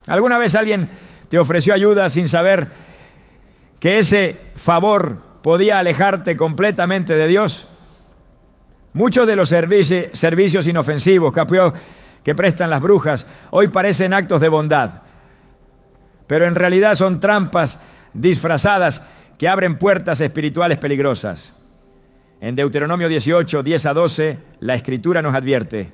¿Alguna vez alguien te ofreció ayuda sin saber que ese favor podía alejarte completamente de Dios? Muchos de los servicios inofensivos que prestan las brujas hoy parecen actos de bondad, pero en realidad son trampas disfrazadas que abren puertas espirituales peligrosas. En Deuteronomio 18, 10 a 12, la Escritura nos advierte: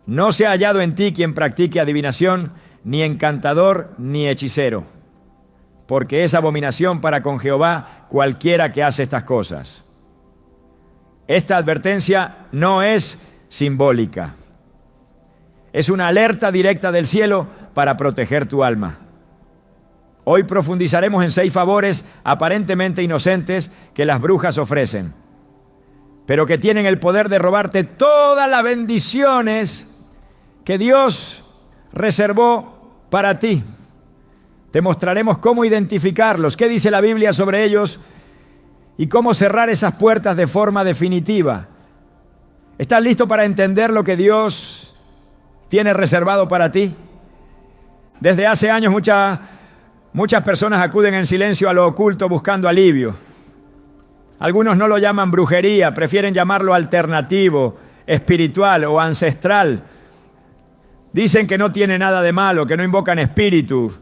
no se ha hallado en ti quien practique adivinación, ni encantador, ni hechicero, porque es abominación para con Jehová cualquiera que hace estas cosas. Esta advertencia no es simbólica. Es una alerta directa del cielo para proteger tu alma. Hoy profundizaremos en 6 favores aparentemente inocentes que las brujas ofrecen, pero que tienen el poder de robarte todas las bendiciones que Dios reservó para ti. Te mostraremos cómo identificarlos, qué dice la Biblia sobre ellos y cómo cerrar esas puertas de forma definitiva. ¿Estás listo para entender lo que Dios tiene reservado para ti? Desde hace años muchas personas acuden en silencio a lo oculto buscando alivio. Algunos no lo llaman brujería, prefieren llamarlo alternativo, espiritual o ancestral. Dicen que no tiene nada de malo, que no invocan espíritus,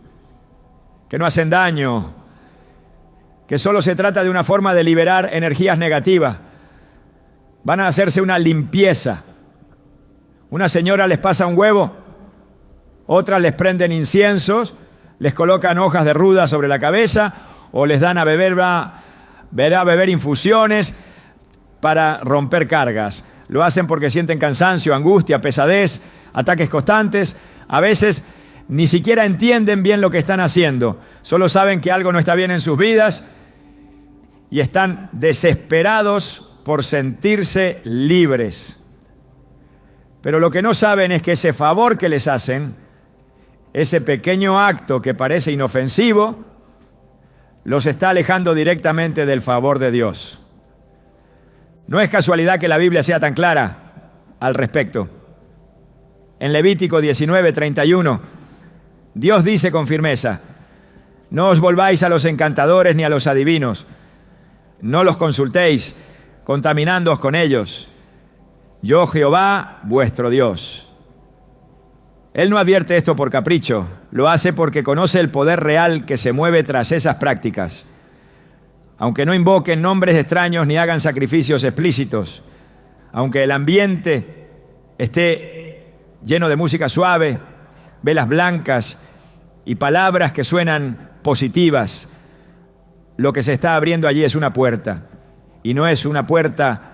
que no hacen daño, que solo se trata de una forma de liberar energías negativas. Van a hacerse una limpieza. Una señora les pasa un huevo, otras les prenden inciensos, les colocan hojas de ruda sobre la cabeza o les dan a beber infusiones para romper cargas. Lo hacen porque sienten cansancio, angustia, pesadez, ataques constantes. A veces ni siquiera entienden bien lo que están haciendo. Solo saben que algo no está bien en sus vidas y están desesperados por sentirse libres. Pero lo que no saben es que ese favor que les hacen, ese pequeño acto que parece inofensivo, los está alejando directamente del favor de Dios. No es casualidad que la Biblia sea tan clara al respecto. En Levítico 19:31, Dios dice con firmeza: no os volváis a los encantadores ni a los adivinos, no los consultéis, contaminándoos con ellos. Yo, Jehová, vuestro Dios. Él no advierte esto por capricho, lo hace porque conoce el poder real que se mueve tras esas prácticas. Aunque no invoquen nombres extraños ni hagan sacrificios explícitos, aunque el ambiente esté lleno de música suave, velas blancas y palabras que suenan positivas, lo que se está abriendo allí es una puerta, y no es una puerta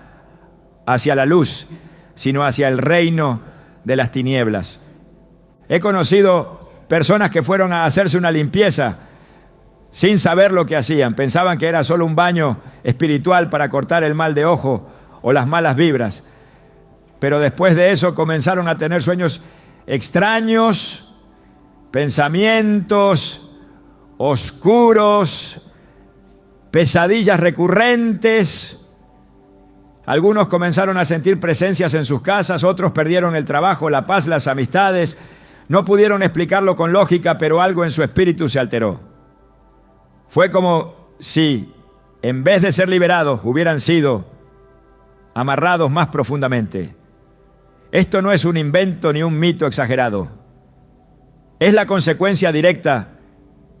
hacia la luz, sino hacia el reino de las tinieblas. He conocido personas que fueron a hacerse una limpieza sin saber lo que hacían. Pensaban que era solo un baño espiritual para cortar el mal de ojo o las malas vibras. Pero después de eso comenzaron a tener sueños extraños, pensamientos oscuros, pesadillas recurrentes. Algunos comenzaron a sentir presencias en sus casas, otros perdieron el trabajo, la paz, las amistades. No pudieron explicarlo con lógica, pero algo en su espíritu se alteró. Fue como si, en vez de ser liberados, hubieran sido amarrados más profundamente. Esto no es un invento ni un mito exagerado. Es la consecuencia directa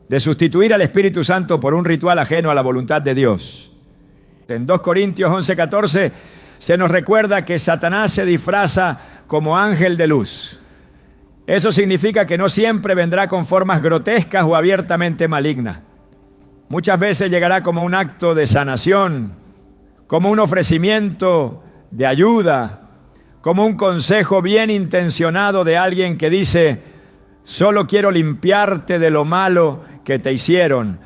de sustituir al Espíritu Santo por un ritual ajeno a la voluntad de Dios. En 2 Corintios 11:14 se nos recuerda que Satanás se disfraza como ángel de luz. Eso significa que no siempre vendrá con formas grotescas o abiertamente malignas. Muchas veces llegará como un acto de sanación, como un ofrecimiento de ayuda, como un consejo bien intencionado de alguien que dice: solo quiero limpiarte de lo malo que te hicieron.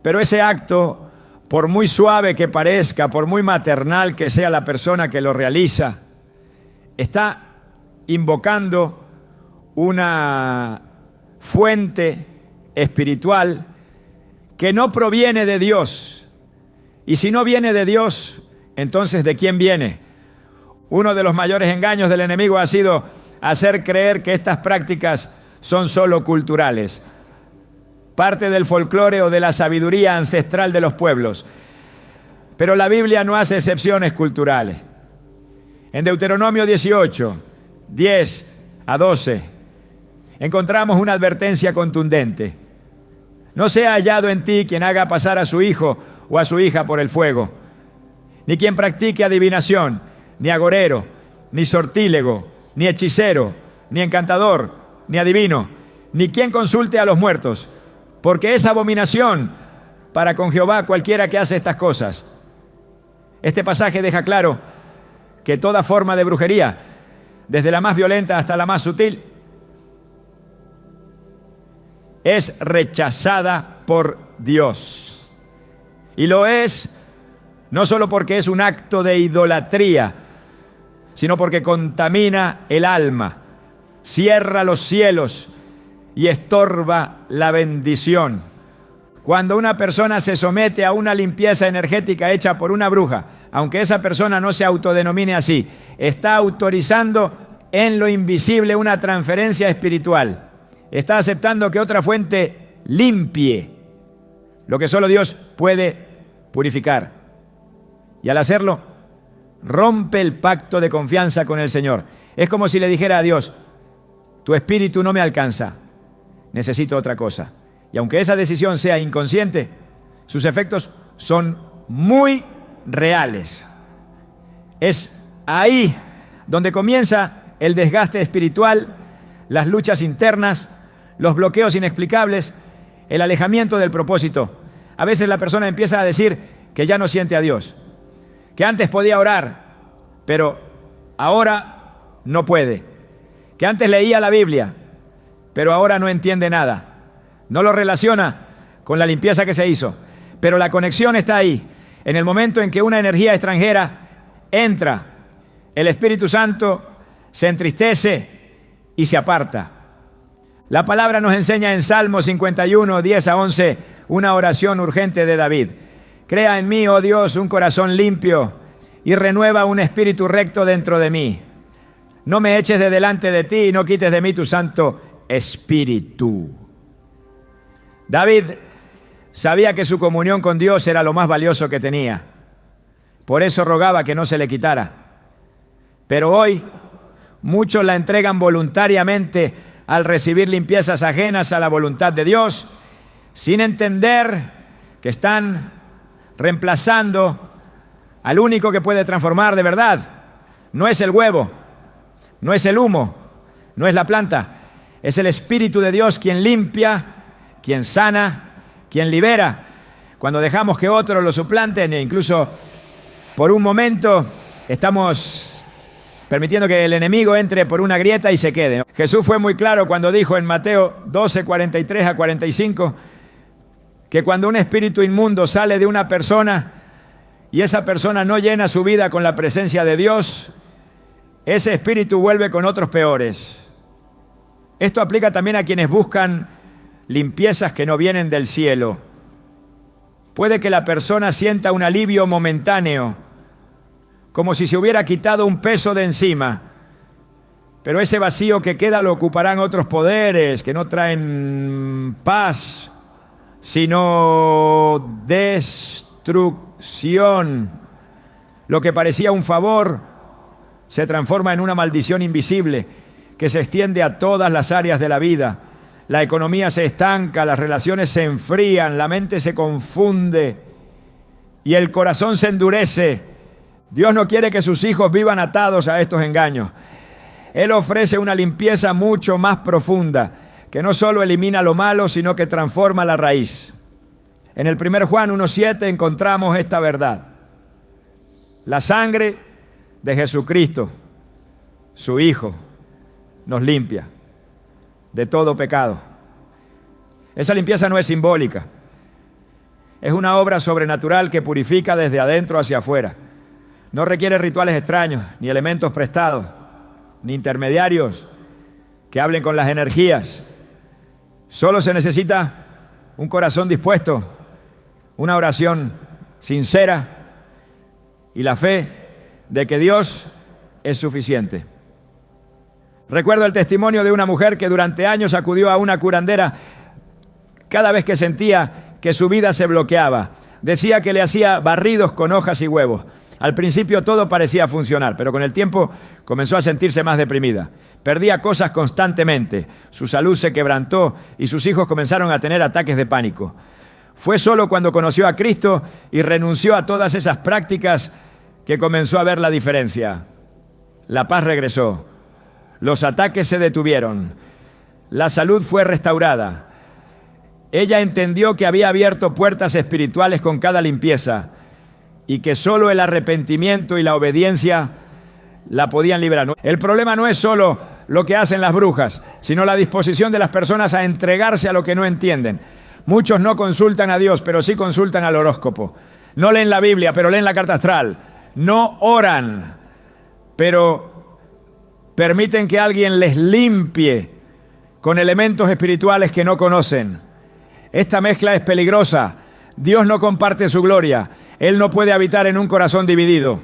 Pero ese acto, por muy suave que parezca, por muy maternal que sea la persona que lo realiza, está invocando una fuente espiritual que no proviene de Dios. Y si no viene de Dios, entonces ¿de quién viene? Uno de los mayores engaños del enemigo ha sido hacer creer que estas prácticas son solo culturales, parte del folclore o de la sabiduría ancestral de los pueblos. Pero la Biblia no hace excepciones culturales. En Deuteronomio 18, 10 a 12, encontramos una advertencia contundente. No sea hallado en ti quien haga pasar a su hijo o a su hija por el fuego, ni quien practique adivinación, ni agorero, ni sortílego, ni hechicero, ni encantador, ni adivino, ni quien consulte a los muertos, porque es abominación para con Jehová cualquiera que hace estas cosas. Este pasaje deja claro que toda forma de brujería, desde la más violenta hasta la más sutil, es rechazada por Dios. Y lo es no solo porque es un acto de idolatría, sino porque contamina el alma, cierra los cielos y estorba la bendición. Cuando una persona se somete a una limpieza energética hecha por una bruja, aunque esa persona no se autodenomine así, está autorizando en lo invisible una transferencia espiritual. Está aceptando que otra fuente limpie lo que solo Dios puede purificar. Y al hacerlo, rompe el pacto de confianza con el Señor. Es como si le dijera a Dios: tu espíritu no me alcanza, necesito otra cosa. Y aunque esa decisión sea inconsciente, sus efectos son muy reales. Es ahí donde comienza el desgaste espiritual, las luchas internas, los bloqueos inexplicables, el alejamiento del propósito. A veces la persona empieza a decir que ya no siente a Dios, que antes podía orar, pero ahora no puede, que antes leía la Biblia, pero ahora no entiende nada. No lo relaciona con la limpieza que se hizo, pero la conexión está ahí. En el momento en que una energía extranjera entra, el Espíritu Santo se entristece y se aparta. La palabra nos enseña en Salmo 51, 10 a 11, una oración urgente de David. Crea en mí, oh Dios, un corazón limpio y renueva un espíritu recto dentro de mí. No me eches de delante de ti y no quites de mí tu Santo Espíritu. David sabía que su comunión con Dios era lo más valioso que tenía. Por eso rogaba que no se le quitara. Pero hoy muchos la entregan voluntariamente al recibir limpiezas ajenas a la voluntad de Dios, sin entender que están reemplazando al único que puede transformar de verdad. No es el huevo, no es el humo, no es la planta, es el Espíritu de Dios quien limpia, quien sana, quien libera. Cuando dejamos que otros lo suplanten e incluso por un momento estamos permitiendo que el enemigo entre por una grieta y se quede. Jesús fue muy claro cuando dijo en Mateo 12, 43 a 45, que cuando un espíritu inmundo sale de una persona y esa persona no llena su vida con la presencia de Dios, ese espíritu vuelve con otros peores. Esto aplica también a quienes buscan limpiezas que no vienen del cielo. Puede que la persona sienta un alivio momentáneo, como si se hubiera quitado un peso de encima, pero ese vacío que queda lo ocuparán otros poderes que no traen paz, sino destrucción. Lo que parecía un favor se transforma en una maldición invisible que se extiende a todas las áreas de la vida. La economía se estanca, las relaciones se enfrían, la mente se confunde y el corazón se endurece. Dios no quiere que sus hijos vivan atados a estos engaños. Él ofrece una limpieza mucho más profunda, que no solo elimina lo malo, sino que transforma la raíz. En el 1 Juan 1:7 encontramos esta verdad. La sangre de Jesucristo, su Hijo, nos limpia de todo pecado. Esa limpieza no es simbólica, es una obra sobrenatural que purifica desde adentro hacia afuera. No requiere rituales extraños, ni elementos prestados, ni intermediarios que hablen con las energías. Solo se necesita un corazón dispuesto, una oración sincera y la fe de que Dios es suficiente. Recuerdo el testimonio de una mujer que durante años acudió a una curandera cada vez que sentía que su vida se bloqueaba. Decía que le hacía barridos con hojas y huevos. Al principio todo parecía funcionar, pero con el tiempo comenzó a sentirse más deprimida. Perdía cosas constantemente, su salud se quebrantó y sus hijos comenzaron a tener ataques de pánico. Fue solo cuando conoció a Cristo y renunció a todas esas prácticas que comenzó a ver la diferencia. La paz regresó, los ataques se detuvieron, la salud fue restaurada. Ella entendió que había abierto puertas espirituales con cada limpieza y que solo el arrepentimiento y la obediencia la podían liberar. El problema no es solo lo que hacen las brujas, sino la disposición de las personas a entregarse a lo que no entienden. Muchos no consultan a Dios, pero sí consultan al horóscopo. No leen la Biblia, pero leen la carta astral. No oran, pero permiten que alguien les limpie con elementos espirituales que no conocen. Esta mezcla es peligrosa. Dios no comparte su gloria. Él no puede habitar en un corazón dividido.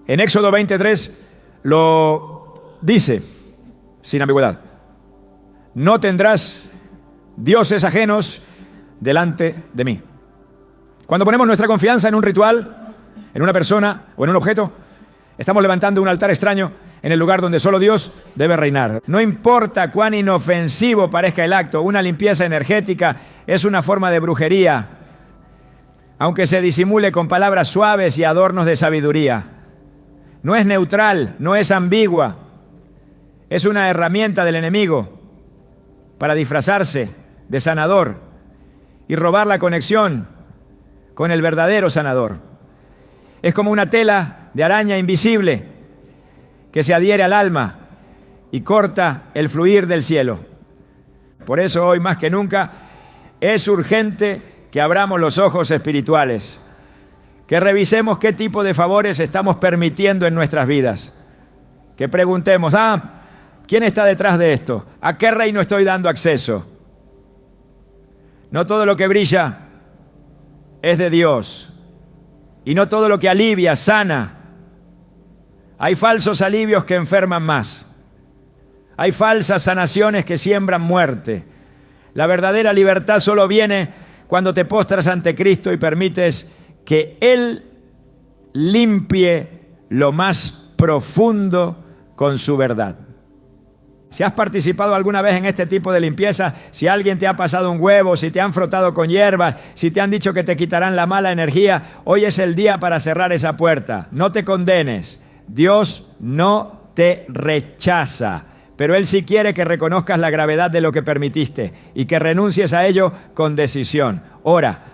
En Éxodo 23 lo dice, sin ambigüedad. No tendrás dioses ajenos delante de mí. Cuando ponemos nuestra confianza en un ritual, en una persona o en un objeto, estamos levantando un altar extraño en el lugar donde solo Dios debe reinar. No importa cuán inofensivo parezca el acto, una limpieza energética es una forma de brujería, aunque se disimule con palabras suaves y adornos de sabiduría. No es neutral, no es ambigua, es una herramienta del enemigo para disfrazarse de sanador y robar la conexión con el verdadero sanador. Es como una tela de araña invisible que se adhiere al alma y corta el fluir del cielo. Por eso hoy más que nunca es urgente que abramos los ojos espirituales, que revisemos qué tipo de favores estamos permitiendo en nuestras vidas, que preguntemos, ¿quién está detrás de esto? ¿A qué reino estoy dando acceso? No todo lo que brilla es de Dios y no todo lo que alivia, sana. Hay falsos alivios que enferman más. Hay falsas sanaciones que siembran muerte. La verdadera libertad solo viene cuando te postras ante Cristo y permites que Él limpie lo más profundo con su verdad. Si has participado alguna vez en este tipo de limpieza, si alguien te ha pasado un huevo, si te han frotado con hierbas, si te han dicho que te quitarán la mala energía, hoy es el día para cerrar esa puerta. No te condenes. Dios no te rechaza, pero Él sí quiere que reconozcas la gravedad de lo que permitiste y que renuncies a ello con decisión. Ora,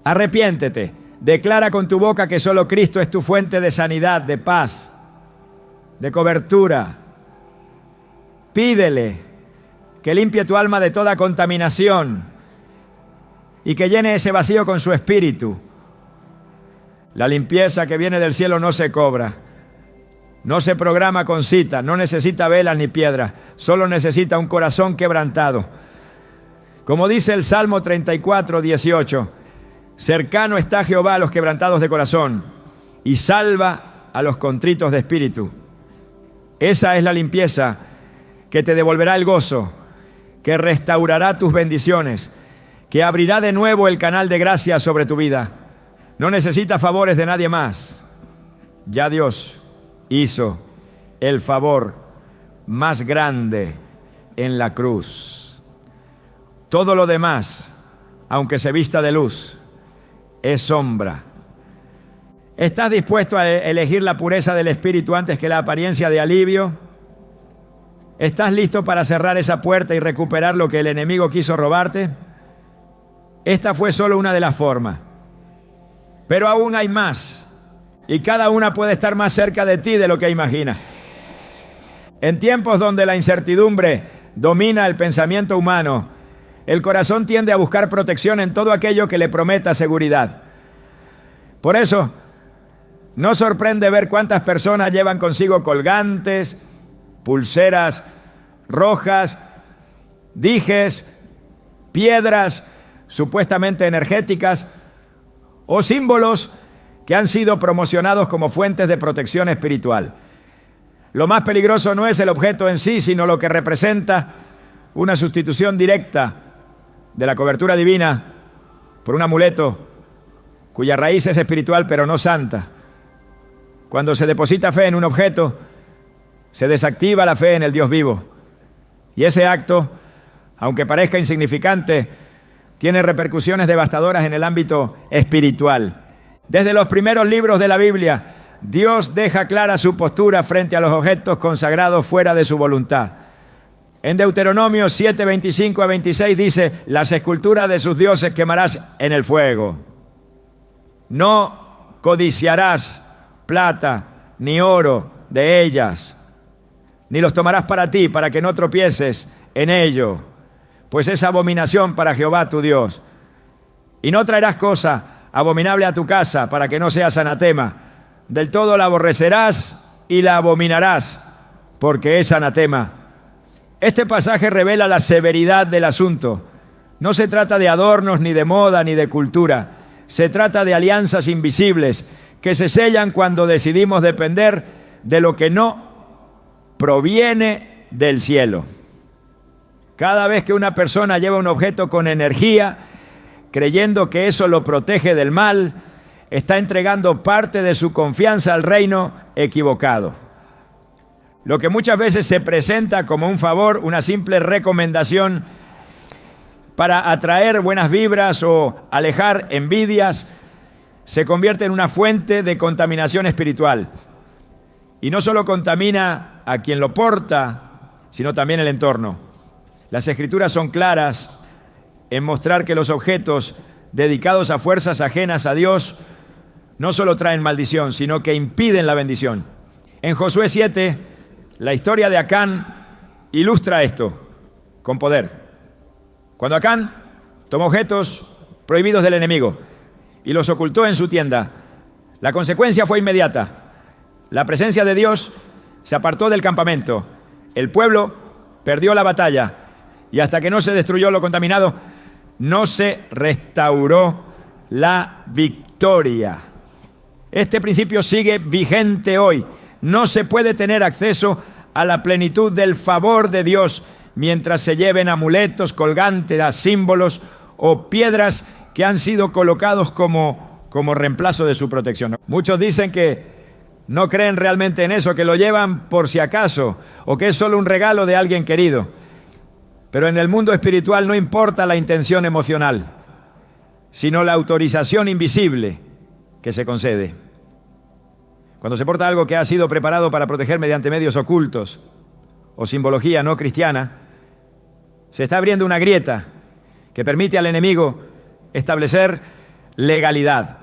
arrepiéntete, declara con tu boca que solo Cristo es tu fuente de sanidad, de paz, de cobertura. Pídele que limpie tu alma de toda contaminación y que llene ese vacío con su espíritu. La limpieza que viene del cielo no se cobra, no se programa con cita, no necesita velas ni piedras, solo necesita un corazón quebrantado. Como dice el Salmo 34, 18, cercano está Jehová a los quebrantados de corazón y salva a los contritos de espíritu. Esa es la limpieza que te devolverá el gozo, que restaurará tus bendiciones, que abrirá de nuevo el canal de gracia sobre tu vida. No necesitas favores de nadie más. Ya Dios hizo el favor más grande en la cruz. Todo lo demás, aunque se vista de luz, es sombra. ¿Estás dispuesto a elegir la pureza del espíritu antes que la apariencia de alivio? ¿Estás listo para cerrar esa puerta y recuperar lo que el enemigo quiso robarte? Esta fue solo una de las formas. Pero aún hay más. Y cada una puede estar más cerca de ti de lo que imaginas. En tiempos donde la incertidumbre domina el pensamiento humano, el corazón tiende a buscar protección en todo aquello que le prometa seguridad. Por eso, no sorprende ver cuántas personas llevan consigo colgantes, pulseras rojas, dijes, piedras supuestamente energéticas o símbolos que han sido promocionados como fuentes de protección espiritual. Lo más peligroso no es el objeto en sí, sino lo que representa una sustitución directa de la cobertura divina por un amuleto cuya raíz es espiritual pero no santa. Cuando se deposita fe en un objeto, se desactiva la fe en el Dios vivo. Y ese acto, aunque parezca insignificante, tiene repercusiones devastadoras en el ámbito espiritual. Desde los primeros libros de la Biblia, Dios deja clara su postura frente a los objetos consagrados fuera de su voluntad. En Deuteronomio 7, 25 a 26 dice: las esculturas de sus dioses quemarás en el fuego. No codiciarás plata ni oro de ellas, ni los tomarás para ti, para que no tropieces en ello, pues es abominación para Jehová tu Dios. Y no traerás cosa abominable a tu casa, para que no seas anatema. Del todo la aborrecerás y la abominarás, porque es anatema. Este pasaje revela la severidad del asunto. No se trata de adornos, ni de moda, ni de cultura. Se trata de alianzas invisibles que se sellan cuando decidimos depender de lo que no proviene del cielo. Cada vez que una persona lleva un objeto con energía, creyendo que eso lo protege del mal, está entregando parte de su confianza al reino equivocado. Lo que muchas veces se presenta como un favor, una simple recomendación para atraer buenas vibras o alejar envidias, se convierte en una fuente de contaminación espiritual. Y no solo contamina a quien lo porta, sino también el entorno. Las Escrituras son claras en mostrar que los objetos dedicados a fuerzas ajenas a Dios no solo traen maldición, sino que impiden la bendición. En Josué 7, la historia de Acán ilustra esto con poder. Cuando Acán tomó objetos prohibidos del enemigo y los ocultó en su tienda, la consecuencia fue inmediata. La presencia de Dios se apartó del campamento. El pueblo perdió la batalla y hasta que no se destruyó lo contaminado, no se restauró la victoria. Este principio sigue vigente hoy. No se puede tener acceso a la plenitud del favor de Dios mientras se lleven amuletos, colgantes, símbolos o piedras que han sido colocados como reemplazo de su protección. Muchos dicen que no creen realmente en eso, que lo llevan por si acaso o que es solo un regalo de alguien querido. Pero en el mundo espiritual no importa la intención emocional, sino la autorización invisible que se concede. Cuando se porta algo que ha sido preparado para proteger mediante medios ocultos o simbología no cristiana, se está abriendo una grieta que permite al enemigo establecer legalidad.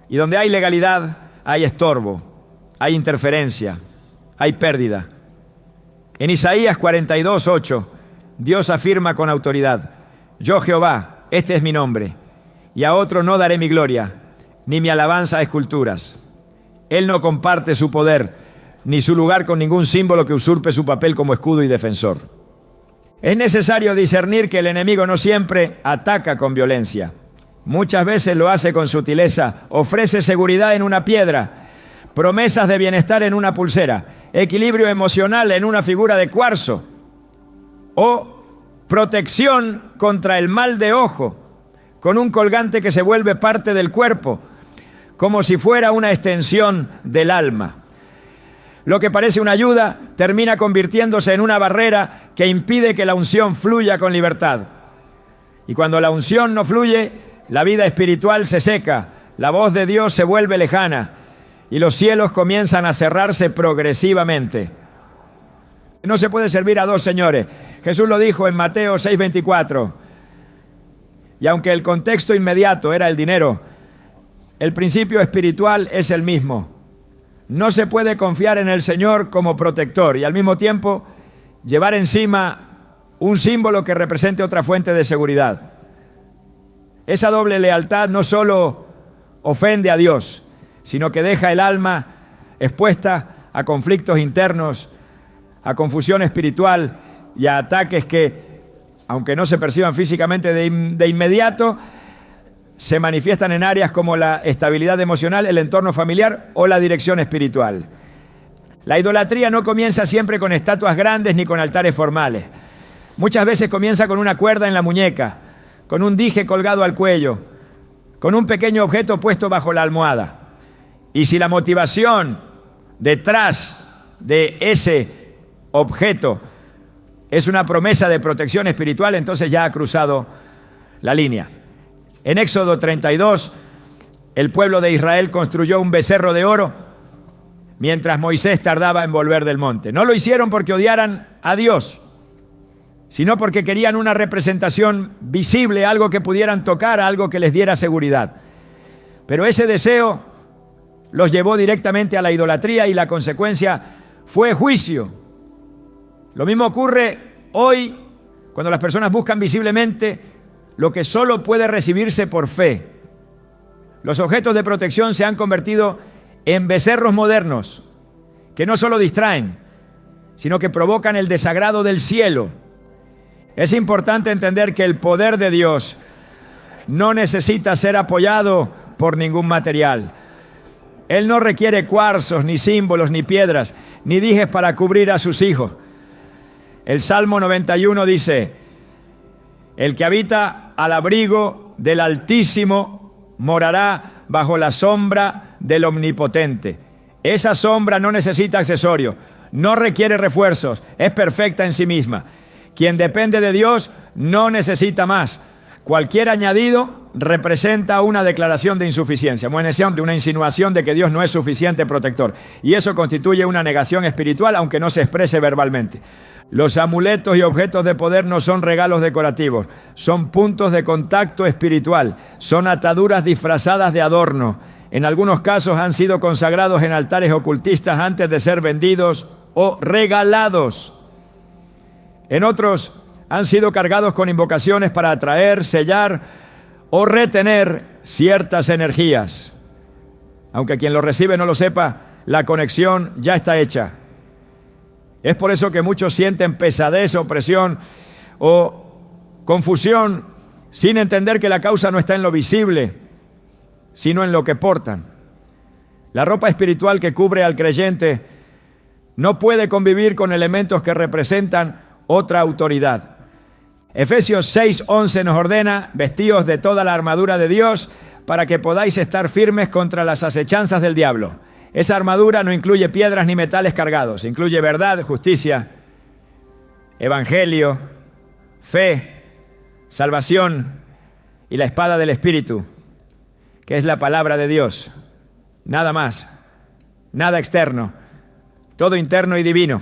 Y donde hay legalidad, hay estorbo, hay interferencia, hay pérdida. En Isaías 42, 8, Dios afirma con autoridad: yo Jehová, este es mi nombre, y a otro no daré mi gloria, ni mi alabanza a esculturas. Él no comparte su poder, ni su lugar con ningún símbolo que usurpe su papel como escudo y defensor. Es necesario discernir que el enemigo no siempre ataca con violencia. Muchas veces lo hace con sutileza. Ofrece seguridad en una piedra, promesas de bienestar en una pulsera, equilibrio emocional en una figura de cuarzo, o protección contra el mal de ojo con un colgante que se vuelve parte del cuerpo, como si fuera una extensión del alma. Lo que parece una ayuda termina convirtiéndose en una barrera que impide que la unción fluya con libertad. Y cuando la unción no fluye, la vida espiritual se seca, la voz de Dios se vuelve lejana y los cielos comienzan a cerrarse progresivamente. No se puede servir a dos señores. Jesús lo dijo en Mateo 6:24. Y aunque el contexto inmediato era el dinero, el principio espiritual es el mismo. No se puede confiar en el Señor como protector y al mismo tiempo llevar encima un símbolo que represente otra fuente de seguridad. Esa doble lealtad no solo ofende a Dios, sino que deja el alma expuesta a conflictos internos, a confusión espiritual y a ataques que, aunque no se perciban físicamente de inmediato, se manifiestan en áreas como la estabilidad emocional, el entorno familiar o la dirección espiritual. La idolatría no comienza siempre con estatuas grandes ni con altares formales. Muchas veces comienza con una cuerda en la muñeca, con un dije colgado al cuello, con un pequeño objeto puesto bajo la almohada. Y si la motivación detrás de ese objeto es una promesa de protección espiritual, entonces ya ha cruzado la línea. En Éxodo 32, el pueblo de Israel construyó un becerro de oro mientras Moisés tardaba en volver del monte. No lo hicieron porque odiaran a Dios, sino porque querían una representación visible, algo que pudieran tocar, algo que les diera seguridad. Pero ese deseo los llevó directamente a la idolatría y la consecuencia fue juicio. Lo mismo ocurre hoy cuando las personas buscan visiblemente lo que solo puede recibirse por fe. Los objetos de protección se han convertido en becerros modernos que no solo distraen, sino que provocan el desagrado del cielo. Es importante entender que el poder de Dios no necesita ser apoyado por ningún material. Él no requiere cuarzos, ni símbolos, ni piedras, ni dijes para cubrir a sus hijos. El Salmo 91 dice: el que habita al abrigo del Altísimo morará bajo la sombra del Omnipotente. Esa sombra no necesita accesorios, no requiere refuerzos, es perfecta en sí misma. Quien depende de Dios no necesita más. Cualquier añadido representa una declaración de insuficiencia, una insinuación de que Dios no es suficiente protector. Y eso constituye una negación espiritual, aunque no se exprese verbalmente. Los amuletos y objetos de poder no son regalos decorativos, son puntos de contacto espiritual, son ataduras disfrazadas de adorno. En algunos casos han sido consagrados en altares ocultistas antes de ser vendidos o regalados. En otros han sido cargados con invocaciones para atraer, sellar o retener ciertas energías. Aunque quien lo recibe no lo sepa, la conexión ya está hecha. Es por eso que muchos sienten pesadez, opresión o confusión sin entender que la causa no está en lo visible, sino en lo que portan. La ropa espiritual que cubre al creyente no puede convivir con elementos que representan otra autoridad. Efesios 6:11 nos ordena: vestíos de toda la armadura de Dios para que podáis estar firmes contra las acechanzas del diablo. Esa armadura no incluye piedras ni metales cargados, incluye verdad, justicia, evangelio, fe, salvación y la espada del Espíritu, que es la palabra de Dios. Nada más, nada externo, todo interno y divino.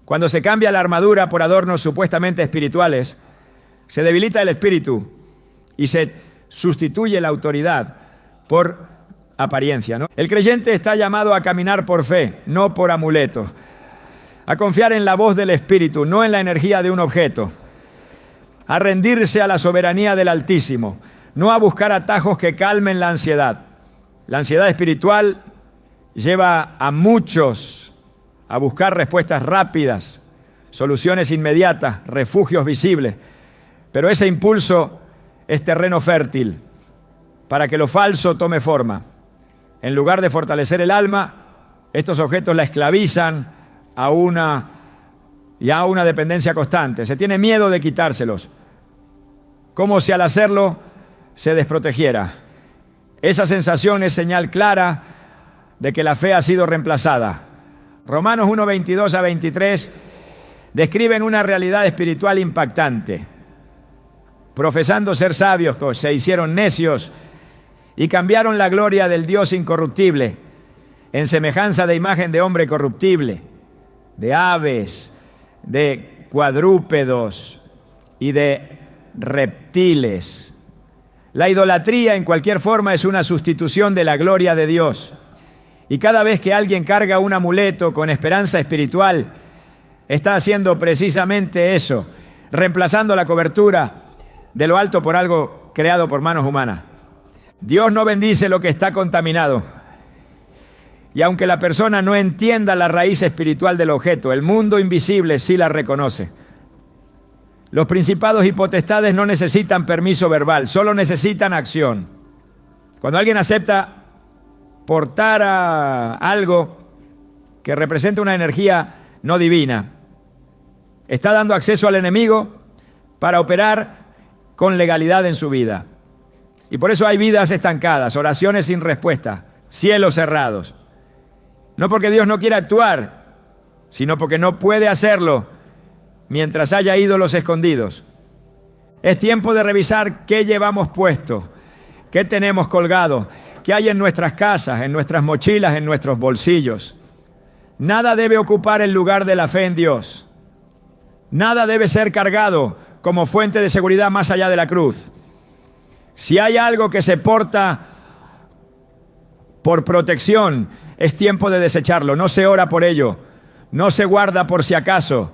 Cuando se cambia la armadura por adornos supuestamente espirituales, se debilita el espíritu y se sustituye la autoridad por apariencia, ¿no? El creyente está llamado a caminar por fe, no por amuletos, a confiar en la voz del Espíritu, no en la energía de un objeto, a rendirse a la soberanía del Altísimo, no a buscar atajos que calmen la ansiedad. La ansiedad espiritual lleva a muchos a buscar respuestas rápidas, soluciones inmediatas, refugios visibles. Pero ese impulso es terreno fértil para que lo falso tome forma. En lugar de fortalecer el alma, estos objetos la esclavizan a una dependencia constante. Se tiene miedo de quitárselos, como si al hacerlo se desprotegiera. Esa sensación es señal clara de que la fe ha sido reemplazada. Romanos 1:22 a 23 describen una realidad espiritual impactante. Profesando ser sabios, se hicieron necios y cambiaron la gloria del Dios incorruptible en semejanza de imagen de hombre corruptible, de aves, de cuadrúpedos y de reptiles. La idolatría en cualquier forma es una sustitución de la gloria de Dios. Y cada vez que alguien carga un amuleto con esperanza espiritual, está haciendo precisamente eso, reemplazando la cobertura de lo alto por algo creado por manos humanas. Dios no bendice lo que está contaminado. Y aunque la persona no entienda la raíz espiritual del objeto, el mundo invisible sí la reconoce. Los principados y potestades no necesitan permiso verbal, solo necesitan acción. Cuando alguien acepta portar algo que representa una energía no divina, está dando acceso al enemigo para operar con legalidad en su vida. Y por eso hay vidas estancadas, oraciones sin respuesta, cielos cerrados. No porque Dios no quiera actuar, sino porque no puede hacerlo mientras haya ídolos escondidos. Es tiempo de revisar qué llevamos puesto, qué tenemos colgado, qué hay en nuestras casas, en nuestras mochilas, en nuestros bolsillos. Nada debe ocupar el lugar de la fe en Dios. Nada debe ser cargado como fuente de seguridad más allá de la cruz. Si hay algo que se porta por protección, es tiempo de desecharlo. No se ora por ello, no se guarda por si acaso.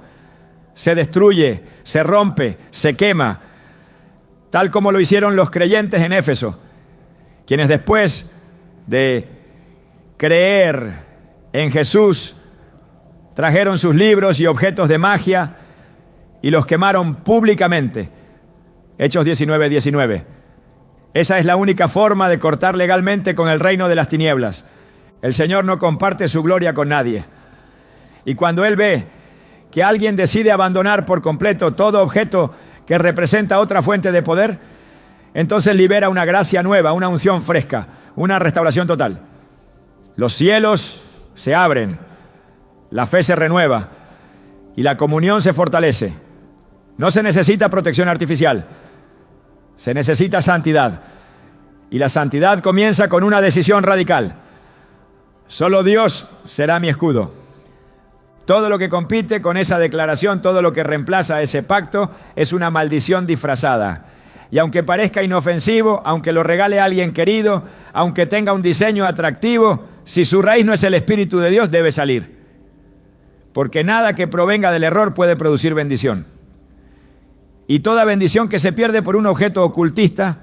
Se destruye, se rompe, se quema, tal como lo hicieron los creyentes en Éfeso, quienes después de creer en Jesús trajeron sus libros y objetos de magia y los quemaron públicamente. Hechos 19:19. Esa es la única forma de cortar legalmente con el reino de las tinieblas. El Señor no comparte su gloria con nadie. Y cuando Él ve que alguien decide abandonar por completo todo objeto que representa otra fuente de poder, entonces libera una gracia nueva, una unción fresca, una restauración total. Los cielos se abren, la fe se renueva y la comunión se fortalece. No se necesita protección artificial, se necesita santidad. Y la santidad comienza con una decisión radical. Solo Dios será mi escudo. Todo lo que compite con esa declaración, todo lo que reemplaza ese pacto, es una maldición disfrazada. Y aunque parezca inofensivo, aunque lo regale a alguien querido, aunque tenga un diseño atractivo, si su raíz no es el Espíritu de Dios, debe salir. Porque nada que provenga del error puede producir bendición. Y toda bendición que se pierde por un objeto ocultista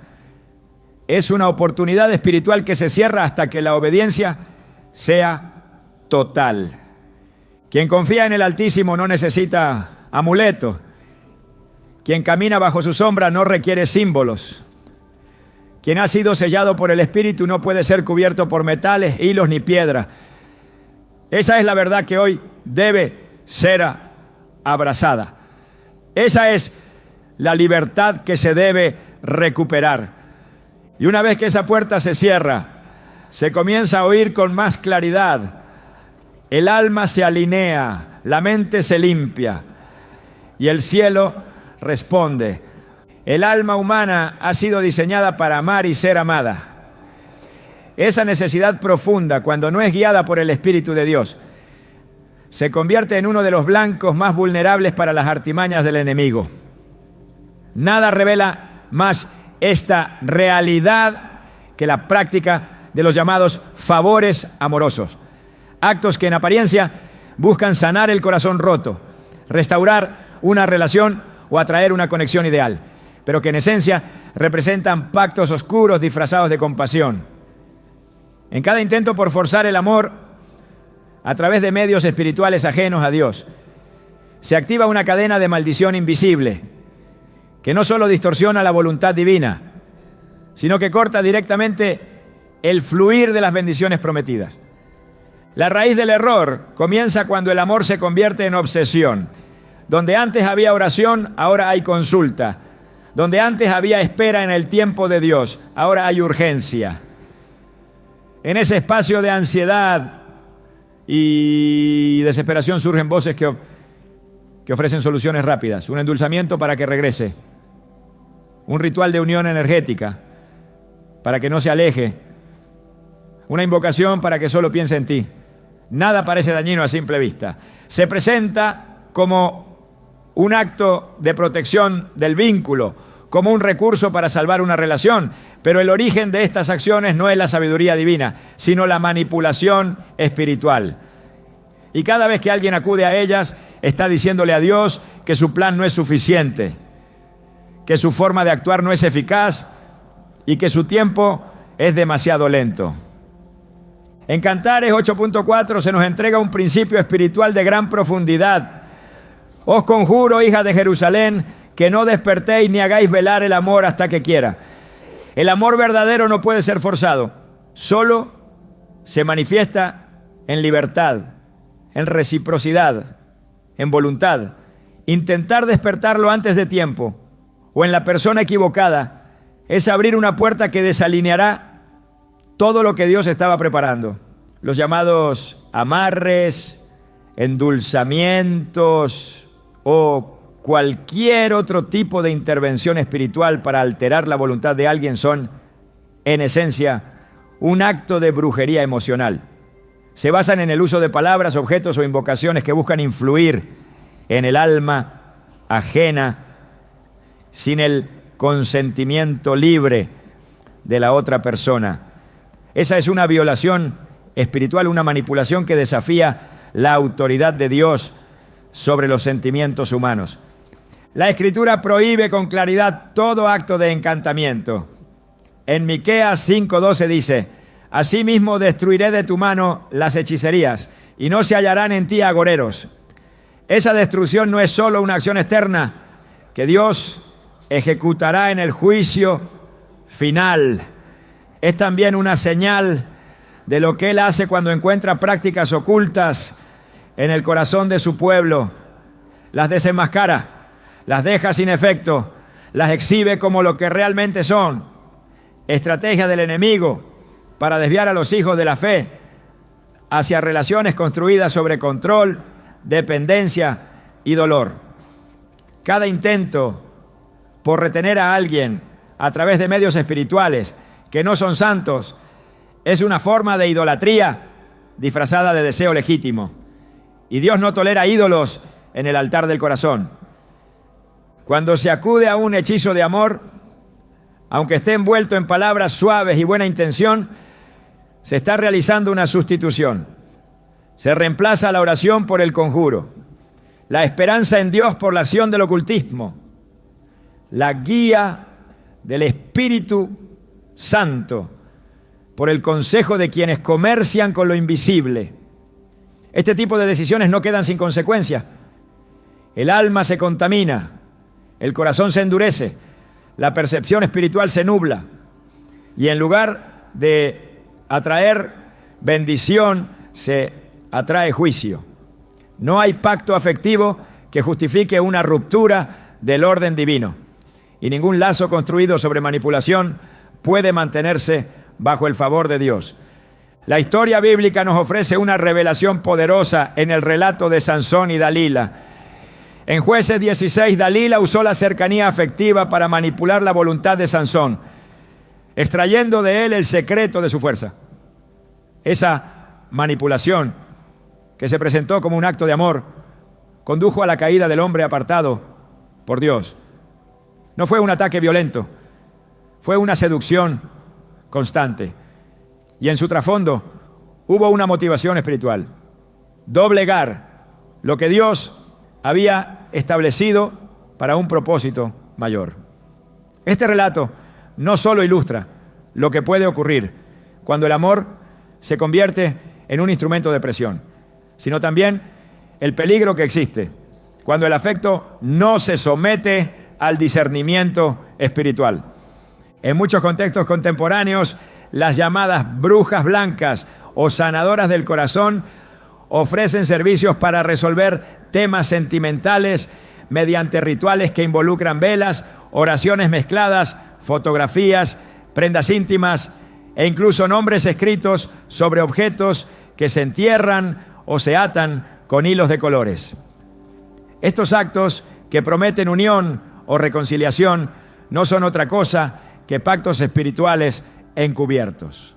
es una oportunidad espiritual que se cierra hasta que la obediencia sea total. Quien confía en el Altísimo no necesita amuletos. Quien camina bajo su sombra no requiere símbolos. Quien ha sido sellado por el Espíritu no puede ser cubierto por metales, hilos ni piedra. Esa es la verdad que hoy debe ser abrazada. Esa es la libertad que se debe recuperar. Y una vez que esa puerta se cierra, se comienza a oír con más claridad. El alma se alinea, la mente se limpia y el cielo responde. El alma humana ha sido diseñada para amar y ser amada. Esa necesidad profunda, cuando no es guiada por el Espíritu de Dios, se convierte en uno de los blancos más vulnerables para las artimañas del enemigo. Nada revela más esta realidad que la práctica de los llamados favores amorosos. Actos que en apariencia buscan sanar el corazón roto, restaurar una relación o atraer una conexión ideal, pero que en esencia representan pactos oscuros disfrazados de compasión. En cada intento por forzar el amor a través de medios espirituales ajenos a Dios, se activa una cadena de maldición invisible que no solo distorsiona la voluntad divina, sino que corta directamente el fluir de las bendiciones prometidas. La raíz del error comienza cuando el amor se convierte en obsesión. Donde antes había oración, ahora hay consulta. Donde antes había espera en el tiempo de Dios, ahora hay urgencia. En ese espacio de ansiedad y desesperación surgen voces que ofrecen soluciones rápidas. Un endulzamiento para que regrese. Un ritual de unión energética para que no se aleje. Una invocación para que solo piense en ti. Nada parece dañino a simple vista. Se presenta como un acto de protección del vínculo, como un recurso para salvar una relación, pero el origen de estas acciones no es la sabiduría divina, sino la manipulación espiritual. Y cada vez que alguien acude a ellas, está diciéndole a Dios que su plan no es suficiente, que su forma de actuar no es eficaz y que su tiempo es demasiado lento. En Cantares 8.4 se nos entrega un principio espiritual de gran profundidad. Os conjuro, hijas de Jerusalén, que no despertéis ni hagáis velar el amor hasta que quiera. El amor verdadero no puede ser forzado, solo se manifiesta en libertad, en reciprocidad, en voluntad, intentar despertarlo antes de tiempo o en la persona equivocada es abrir una puerta que desalineará todo lo que Dios estaba preparando. Los llamados amarres, endulzamientos o cualquier otro tipo de intervención espiritual para alterar la voluntad de alguien son, en esencia, un acto de brujería emocional. Se basan en el uso de palabras, objetos o invocaciones que buscan influir en el alma ajena sin el consentimiento libre de la otra persona. Esa es una violación espiritual, una manipulación que desafía la autoridad de Dios sobre los sentimientos humanos. La Escritura prohíbe con claridad todo acto de encantamiento. En Miqueas 5:12 dice: asimismo destruiré de tu mano las hechicerías, y no se hallarán en ti agoreros. Esa destrucción no es solo una acción externa que Dios ejecutará en el juicio final. Es también una señal de lo que Él hace cuando encuentra prácticas ocultas en el corazón de su pueblo. Las desenmascara, las deja sin efecto, las exhibe como lo que realmente son: estrategia del enemigo para desviar a los hijos de la fe hacia relaciones construidas sobre control, dependencia y dolor. Cada intento por retener a alguien a través de medios espirituales que no son santos es una forma de idolatría disfrazada de deseo legítimo. Y Dios no tolera ídolos en el altar del corazón. Cuando se acude a un hechizo de amor, aunque esté envuelto en palabras suaves y buena intención, se está realizando una sustitución. Se reemplaza la oración por el conjuro, la esperanza en Dios por la acción del ocultismo, la guía del Espíritu Santo por el consejo de quienes comercian con lo invisible. Este tipo de decisiones no quedan sin consecuencia. El alma se contamina, el corazón se endurece, la percepción espiritual se nubla, y en lugar de atraer bendición, se atrae juicio. No hay pacto afectivo que justifique una ruptura del orden divino, y ningún lazo construido sobre manipulación puede mantenerse bajo el favor de Dios. La historia bíblica nos ofrece una revelación poderosa en el relato de Sansón y Dalila. En Jueces 16, Dalila usó la cercanía afectiva para manipular la voluntad de Sansón, extrayendo de él el secreto de su fuerza. Esa manipulación, que se presentó como un acto de amor, condujo a la caída del hombre apartado por Dios. No fue un ataque violento, fue una seducción constante. Y en su trasfondo hubo una motivación espiritual: doblegar lo que Dios había establecido para un propósito mayor. Este relato no solo ilustra lo que puede ocurrir cuando el amor se convierte en un instrumento de presión, sino también el peligro que existe cuando el afecto no se somete al discernimiento espiritual. En muchos contextos contemporáneos, las llamadas brujas blancas o sanadoras del corazón ofrecen servicios para resolver temas sentimentales mediante rituales que involucran velas, oraciones mezcladas, fotografías, prendas íntimas e incluso nombres escritos sobre objetos que se entierran o se atan con hilos de colores. Estos actos, que prometen unión o reconciliación, no son otra cosa que pactos espirituales encubiertos.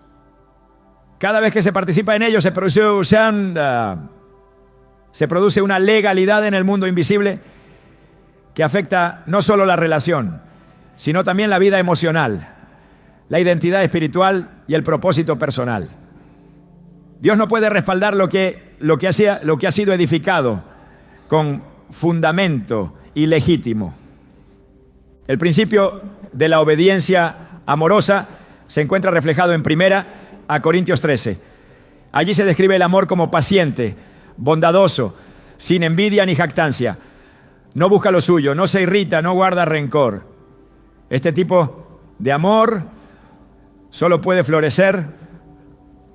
Cada vez que se participa en ellos se produce una legalidad en el mundo invisible que afecta no solo la relación, sino también la vida emocional, la identidad espiritual y el propósito personal. Dios no puede respaldar lo que ha sido edificado con fundamento ilegítimo. El principio de la obediencia amorosa se encuentra reflejado en 1 Corintios 13. Allí se describe el amor como paciente, bondadoso, sin envidia ni jactancia. No busca lo suyo, no se irrita, no guarda rencor. Este tipo de amor solo puede florecer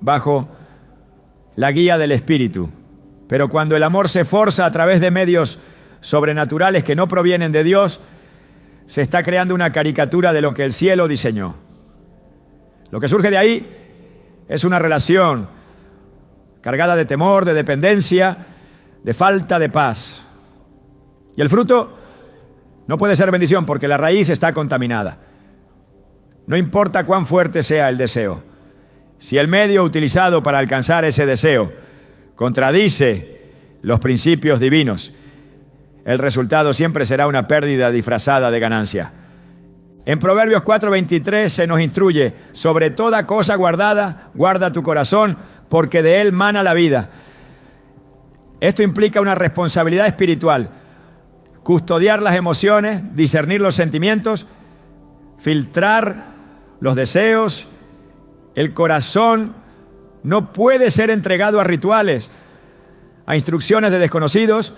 bajo la guía del Espíritu. Pero cuando el amor se forza a través de medios sobrenaturales que no provienen de Dios, se está creando una caricatura de lo que el cielo diseñó. Lo que surge de ahí es una relación cargada de temor, de dependencia, de falta de paz. Y el fruto no puede ser bendición porque la raíz está contaminada. No importa cuán fuerte sea el deseo. Si el medio utilizado para alcanzar ese deseo contradice los principios divinos, el resultado siempre será una pérdida disfrazada de ganancia. En Proverbios 4:23 se nos instruye: sobre toda cosa guardada, guarda tu corazón, porque de él mana la vida. Esto implica una responsabilidad espiritual: custodiar las emociones, discernir los sentimientos, filtrar los deseos. El corazón no puede ser entregado a rituales, a instrucciones de desconocidos,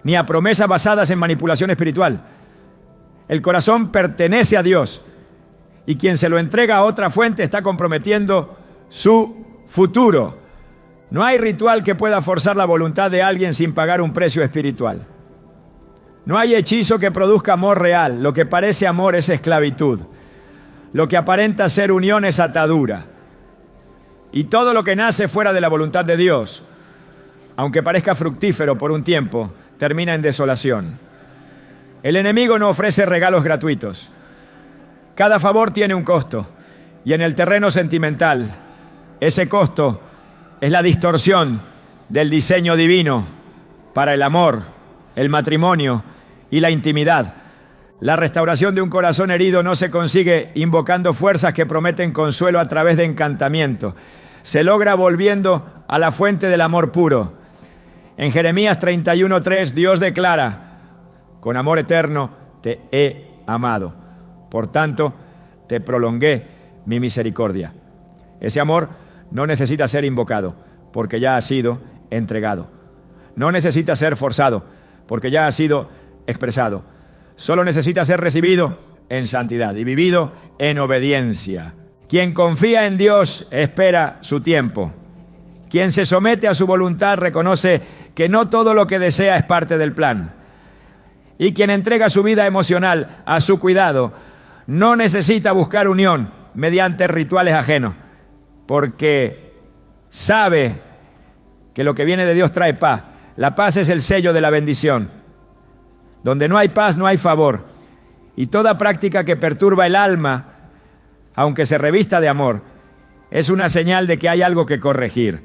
ni a promesas basadas en manipulación espiritual. El corazón pertenece a Dios y quien se lo entrega a otra fuente está comprometiendo su futuro. No hay ritual que pueda forzar la voluntad de alguien sin pagar un precio espiritual. No hay hechizo que produzca amor real. Lo que parece amor es esclavitud. Lo que aparenta ser unión es atadura. Y todo lo que nace fuera de la voluntad de Dios, aunque parezca fructífero por un tiempo, termina en desolación. El enemigo no ofrece regalos gratuitos. Cada favor tiene un costo. Y en el terreno sentimental, ese costo es la distorsión del diseño divino para el amor, el matrimonio y la intimidad. La restauración de un corazón herido no se consigue invocando fuerzas que prometen consuelo a través de encantamiento. Se logra volviendo a la fuente del amor puro. En Jeremías 31:3, Dios declara: con amor eterno te he amado. Por tanto, te prolongué mi misericordia. Ese amor no necesita ser invocado, porque ya ha sido entregado. No necesita ser forzado, porque ya ha sido expresado. Solo necesita ser recibido en santidad y vivido en obediencia. Quien confía en Dios espera su tiempo. Quien se somete a su voluntad reconoce que no todo lo que desea es parte del plan. Y quien entrega su vida emocional a su cuidado no necesita buscar unión mediante rituales ajenos, porque sabe que lo que viene de Dios trae paz. La paz es el sello de la bendición. Donde no hay paz, no hay favor. Y toda práctica que perturba el alma, aunque se revista de amor, es una señal de que hay algo que corregir.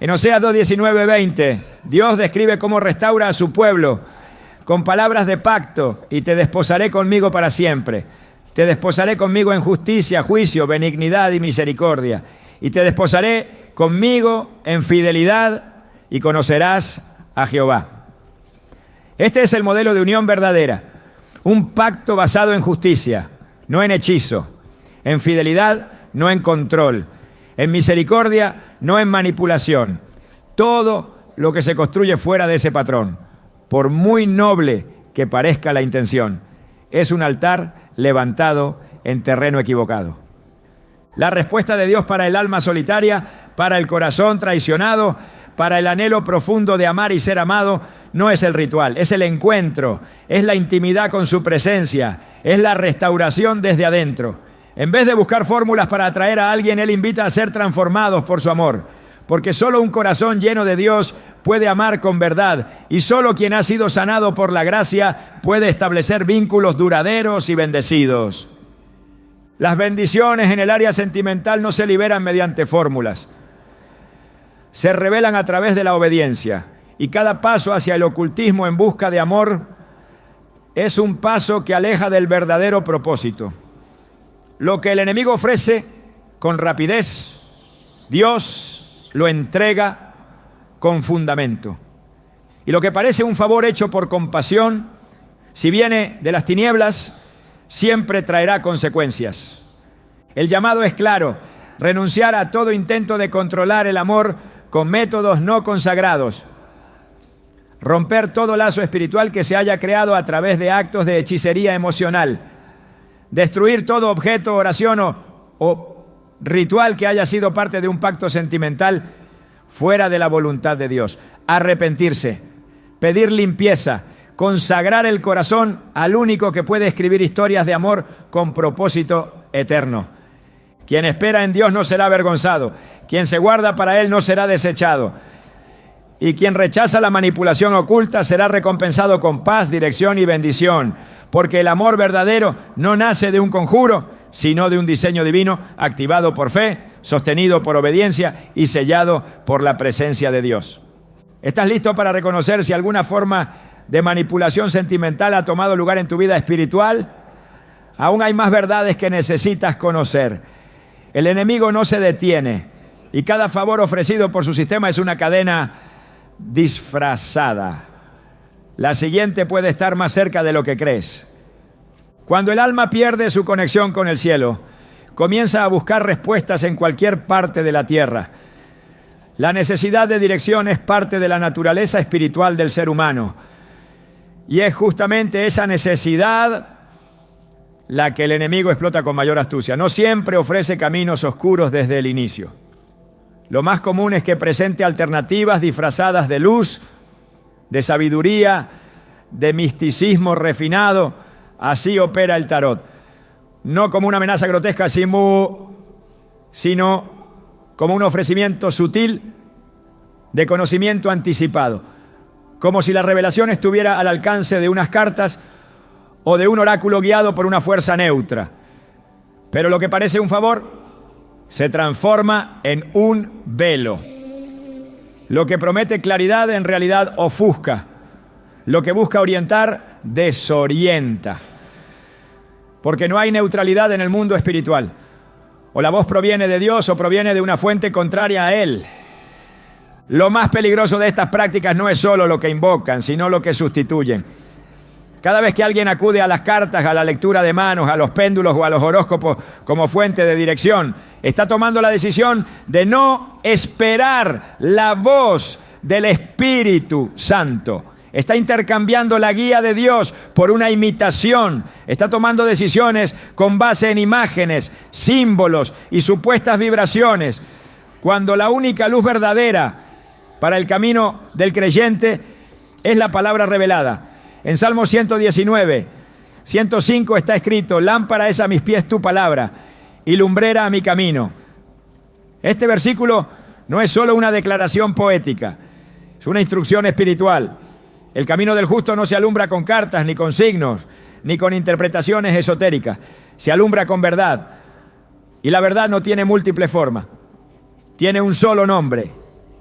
En Oseas 2:19-20, Dios describe cómo restaura a su pueblo con palabras de pacto: y te desposaré conmigo para siempre. Te desposaré conmigo en justicia, juicio, benignidad y misericordia. Y te desposaré conmigo en fidelidad y conocerás a Jehová. Este es el modelo de unión verdadera, un pacto basado en justicia, no en hechizo, en fidelidad, no en control, en misericordia, no en manipulación. Todo lo que se construye fuera de ese patrón, por muy noble que parezca la intención, es un altar levantado en terreno equivocado. La respuesta de Dios para el alma solitaria, para el corazón traicionado, para el anhelo profundo de amar y ser amado, no es el ritual, es el encuentro, es la intimidad con su presencia, es la restauración desde adentro. En vez de buscar fórmulas para atraer a alguien, Él invita a ser transformados por su amor, porque solo un corazón lleno de Dios puede amar con verdad, y solo quien ha sido sanado por la gracia puede establecer vínculos duraderos y bendecidos. Las bendiciones en el área sentimental no se liberan mediante fórmulas. Se revelan a través de la obediencia, y cada paso hacia el ocultismo en busca de amor es un paso que aleja del verdadero propósito. Lo que el enemigo ofrece con rapidez, Dios lo entrega con fundamento. Y lo que parece un favor hecho por compasión, si viene de las tinieblas, siempre traerá consecuencias. El llamado es claro: renunciar a todo intento de controlar el amor con métodos no consagrados. Romper todo lazo espiritual que se haya creado a través de actos de hechicería emocional. Destruir todo objeto, oración o ritual que haya sido parte de un pacto sentimental fuera de la voluntad de Dios. arrepentirse, pedir limpieza, consagrar el corazón al único que puede escribir historias de amor con propósito eterno. Quien espera en Dios no será avergonzado, quien se guarda para Él no será desechado, y quien rechaza la manipulación oculta será recompensado con paz, dirección y bendición, porque el amor verdadero no nace de un conjuro, sino de un diseño divino activado por fe, sostenido por obediencia y sellado por la presencia de Dios. ¿Estás listo para reconocer si alguna forma de manipulación sentimental ha tomado lugar en tu vida espiritual? Aún hay más verdades que necesitas conocer. El enemigo no se detiene y cada favor ofrecido por su sistema es una cadena disfrazada. La siguiente puede estar más cerca de lo que crees. Cuando el alma pierde su conexión con el cielo, comienza a buscar respuestas en cualquier parte de la tierra. La necesidad de dirección es parte de la naturaleza espiritual del ser humano. Y es justamente esa necesidad la que el enemigo explota con mayor astucia. No siempre ofrece caminos oscuros desde el inicio. Lo más común es que presente alternativas disfrazadas de luz, de sabiduría, de misticismo refinado. Así opera el tarot. No como una amenaza grotesca, sino como un ofrecimiento sutil de conocimiento anticipado. Como si la revelación estuviera al alcance de unas cartas o de un oráculo guiado por una fuerza neutra. Pero lo que parece un favor se transforma en un velo. Lo que promete claridad en realidad ofusca. Lo que busca orientar desorienta. Porque no hay neutralidad en el mundo espiritual. O la voz proviene de Dios o proviene de una fuente contraria a Él. Lo más peligroso de estas prácticas no es solo lo que invocan, sino lo que sustituyen. Cada vez que alguien acude a las cartas, a la lectura de manos, a los péndulos o a los horóscopos como fuente de dirección, está tomando la decisión de no esperar la voz del Espíritu Santo. Está intercambiando la guía de Dios por una imitación. Está tomando decisiones con base en imágenes, símbolos y supuestas vibraciones, cuando la única luz verdadera para el camino del creyente es la palabra revelada. En Salmo 119, 105 está escrito: lámpara es a mis pies tu palabra y lumbrera a mi camino. Este versículo no es solo una declaración poética, es una instrucción espiritual. El camino del justo no se alumbra con cartas, ni con signos, ni con interpretaciones esotéricas. Se alumbra con verdad. Y la verdad no tiene múltiple forma. Tiene un solo nombre: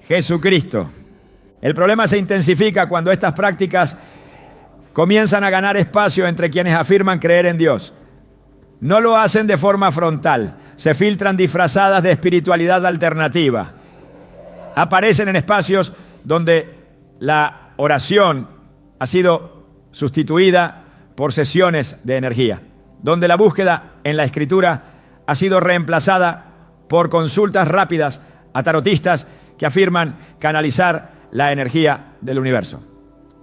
Jesucristo. El problema se intensifica cuando estas prácticas comienzan a ganar espacio entre quienes afirman creer en Dios. No lo hacen de forma frontal. Se filtran disfrazadas de espiritualidad alternativa. Aparecen en espacios donde la oración ha sido sustituida por sesiones de energía, donde la búsqueda en la Escritura ha sido reemplazada por consultas rápidas a tarotistas que afirman canalizar la energía del universo.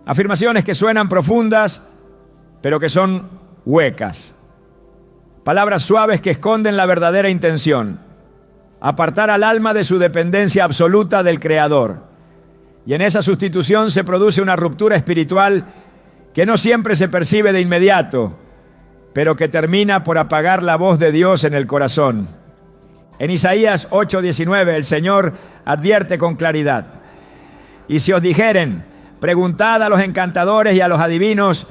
Afirmaciones que suenan profundas, pero que son huecas. Palabras suaves que esconden la verdadera intención: apartar al alma de su dependencia absoluta del Creador. Y en esa sustitución se produce una ruptura espiritual que no siempre se percibe de inmediato, pero que termina por apagar la voz de Dios en el corazón. En Isaías 8:19 el Señor advierte con claridad: y si os dijeren, preguntad a los encantadores y a los adivinos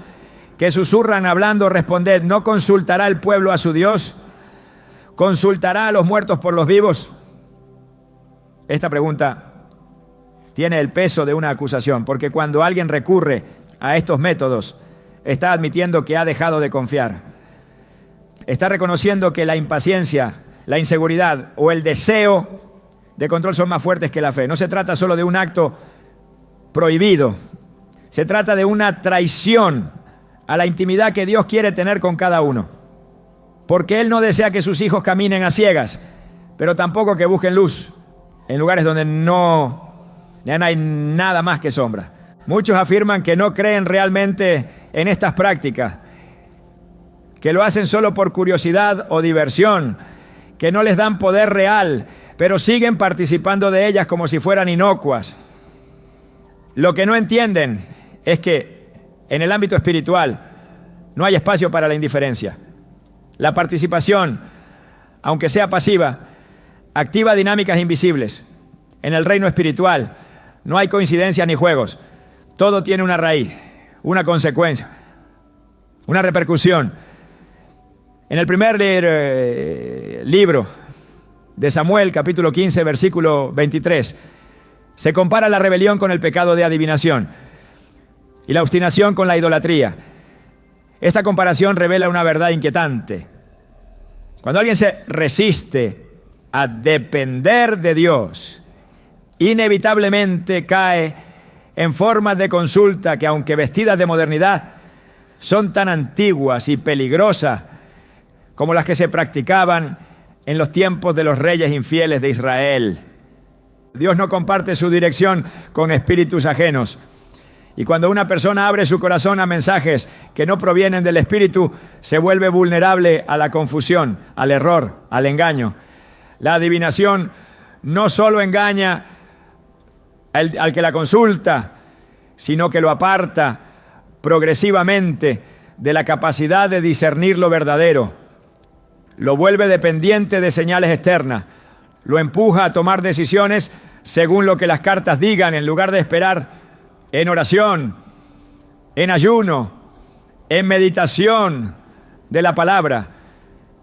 que susurran hablando, responded, ¿no consultará el pueblo a su Dios? ¿Consultará a los muertos por los vivos? Esta pregunta tiene el peso de una acusación, porque cuando alguien recurre a estos métodos, está admitiendo que ha dejado de confiar. Está reconociendo que la impaciencia, la inseguridad o el deseo de control son más fuertes que la fe. No se trata solo de un acto prohibido, se trata de una traición a la intimidad que Dios quiere tener con cada uno. Porque Él no desea que sus hijos caminen a ciegas, pero tampoco que busquen luz en lugares donde no hay nada más que sombra. Muchos afirman que no creen realmente en estas prácticas, que lo hacen solo por curiosidad o diversión, que no les dan poder real, pero siguen participando de ellas como si fueran inocuas. Lo que no entienden es que en el ámbito espiritual no hay espacio para la indiferencia. La participación, aunque sea pasiva, activa dinámicas invisibles. En el reino espiritual no hay coincidencias ni juegos. Todo tiene una raíz, una consecuencia, una repercusión. En el primer libro de Samuel, capítulo 15, versículo 23, se compara la rebelión con el pecado de adivinación y la obstinación con la idolatría. Esta comparación revela una verdad inquietante. Cuando alguien se resiste a depender de Dios, inevitablemente cae en formas de consulta que, aunque vestidas de modernidad, son tan antiguas y peligrosas como las que se practicaban en los tiempos de los reyes infieles de Israel. Dios no comparte su dirección con espíritus ajenos. Y cuando una persona abre su corazón a mensajes que no provienen del Espíritu, se vuelve vulnerable a la confusión, al error, al engaño. La adivinación no solo engaña al que la consulta, sino que lo aparta progresivamente de la capacidad de discernir lo verdadero. Lo vuelve dependiente de señales externas. Lo empuja a tomar decisiones según lo que las cartas digan, en lugar de esperar en oración, en ayuno, en meditación de la palabra.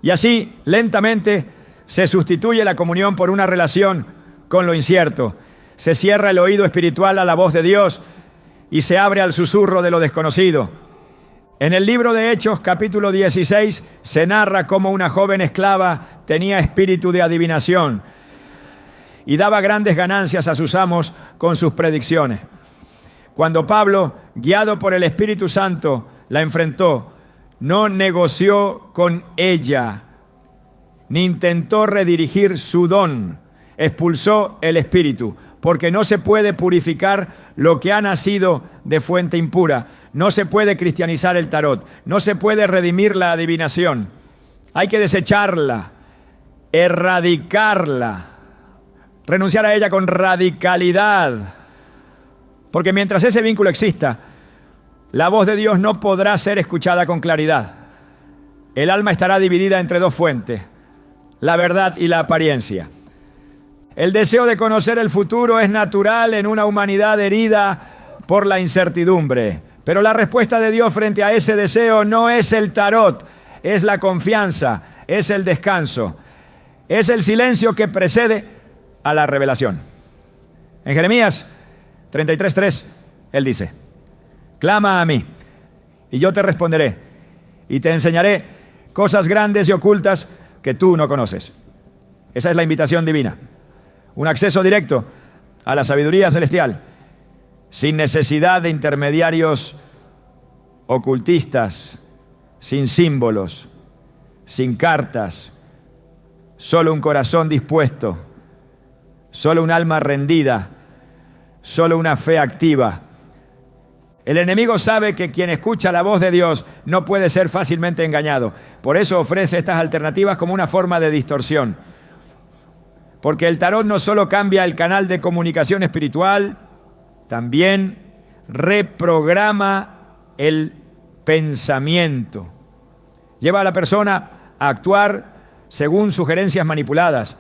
Y así, lentamente, se sustituye la comunión por una relación con lo incierto. Se cierra el oído espiritual a la voz de Dios y se abre al susurro de lo desconocido. En el libro de Hechos, capítulo 16, se narra cómo una joven esclava tenía espíritu de adivinación y daba grandes ganancias a sus amos con sus predicciones. Cuando Pablo, guiado por el Espíritu Santo, la enfrentó, no negoció con ella, ni intentó redirigir su don. Expulsó el espíritu, porque no se puede purificar lo que ha nacido de fuente impura. No se puede cristianizar el tarot. No se puede redimir la adivinación. Hay que desecharla, erradicarla, renunciar a ella con radicalidad. Porque mientras ese vínculo exista, la voz de Dios no podrá ser escuchada con claridad. El alma estará dividida entre dos fuentes, la verdad y la apariencia. El deseo de conocer el futuro es natural en una humanidad herida por la incertidumbre. Pero la respuesta de Dios frente a ese deseo no es el tarot, es la confianza, es el descanso, es el silencio que precede a la revelación. En Jeremías 33:3, él dice: clama a mí, y yo te responderé, y te enseñaré cosas grandes y ocultas que tú no conoces. Esa es la invitación divina. Un acceso directo a la sabiduría celestial, sin necesidad de intermediarios ocultistas, sin símbolos, sin cartas, solo un corazón dispuesto, solo un alma rendida, solo una fe activa. El enemigo sabe que quien escucha la voz de Dios no puede ser fácilmente engañado. Por eso ofrece estas alternativas como una forma de distorsión. Porque el tarot no solo cambia el canal de comunicación espiritual, también reprograma el pensamiento. Lleva a la persona a actuar según sugerencias manipuladas,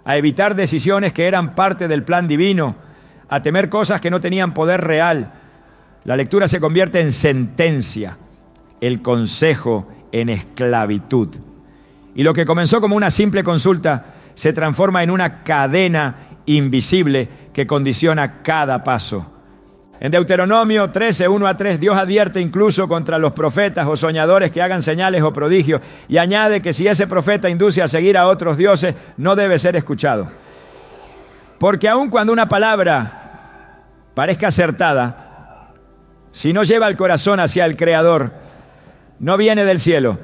a evitar decisiones que eran parte del plan divino, a temer cosas que no tenían poder real. La lectura se convierte en sentencia, el consejo en esclavitud. Y lo que comenzó como una simple consulta se transforma en una cadena invisible que condiciona cada paso. En Deuteronomio 13, 1-3, Dios advierte incluso contra los profetas o soñadores que hagan señales o prodigios y añade que si ese profeta induce a seguir a otros dioses, no debe ser escuchado. Porque aun cuando una palabra parezca acertada, si no lleva el corazón hacia el Creador, no viene del cielo.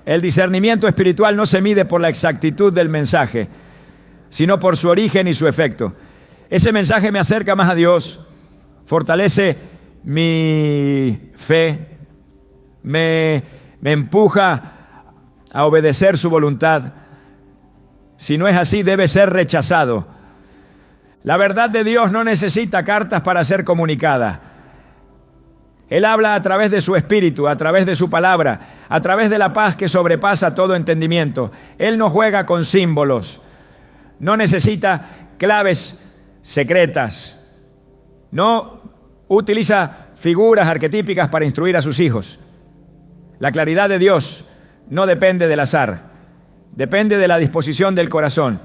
El discernimiento espiritual no se mide por la exactitud del mensaje, sino por su origen y su efecto. Ese mensaje me acerca más a Dios, fortalece mi fe, me empuja a obedecer su voluntad. Si no es así, debe ser rechazado. La verdad de Dios no necesita cartas para ser comunicada. Él habla a través de su espíritu, a través de su palabra, a través de la paz que sobrepasa todo entendimiento. Él no juega con símbolos, no necesita claves secretas, no utiliza figuras arquetípicas para instruir a sus hijos. La claridad de Dios no depende del azar, depende de la disposición del corazón.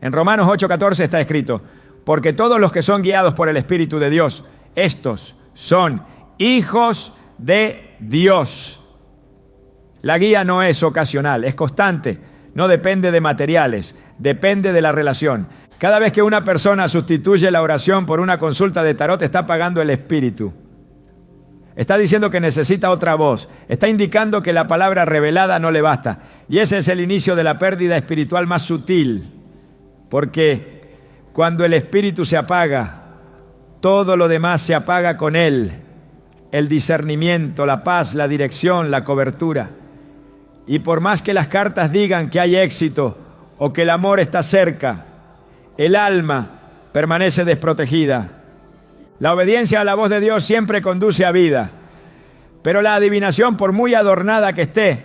En Romanos 8:14 está escrito: porque todos los que son guiados por el Espíritu de Dios, estos son hijos de Dios. La guía no es ocasional, es constante, no depende de materiales, depende de la relación. Cada vez que una persona sustituye la oración por una consulta de tarot, está apagando el espíritu. Está diciendo que necesita otra voz. Está indicando que la palabra revelada no le basta. Y ese es el inicio de la pérdida espiritual más sutil. Porque cuando el espíritu se apaga, todo lo demás se apaga con él. El discernimiento, la paz, la dirección, la cobertura. Y por más que las cartas digan que hay éxito o que el amor está cerca, el alma permanece desprotegida. La obediencia a la voz de Dios siempre conduce a vida, pero la adivinación, por muy adornada que esté,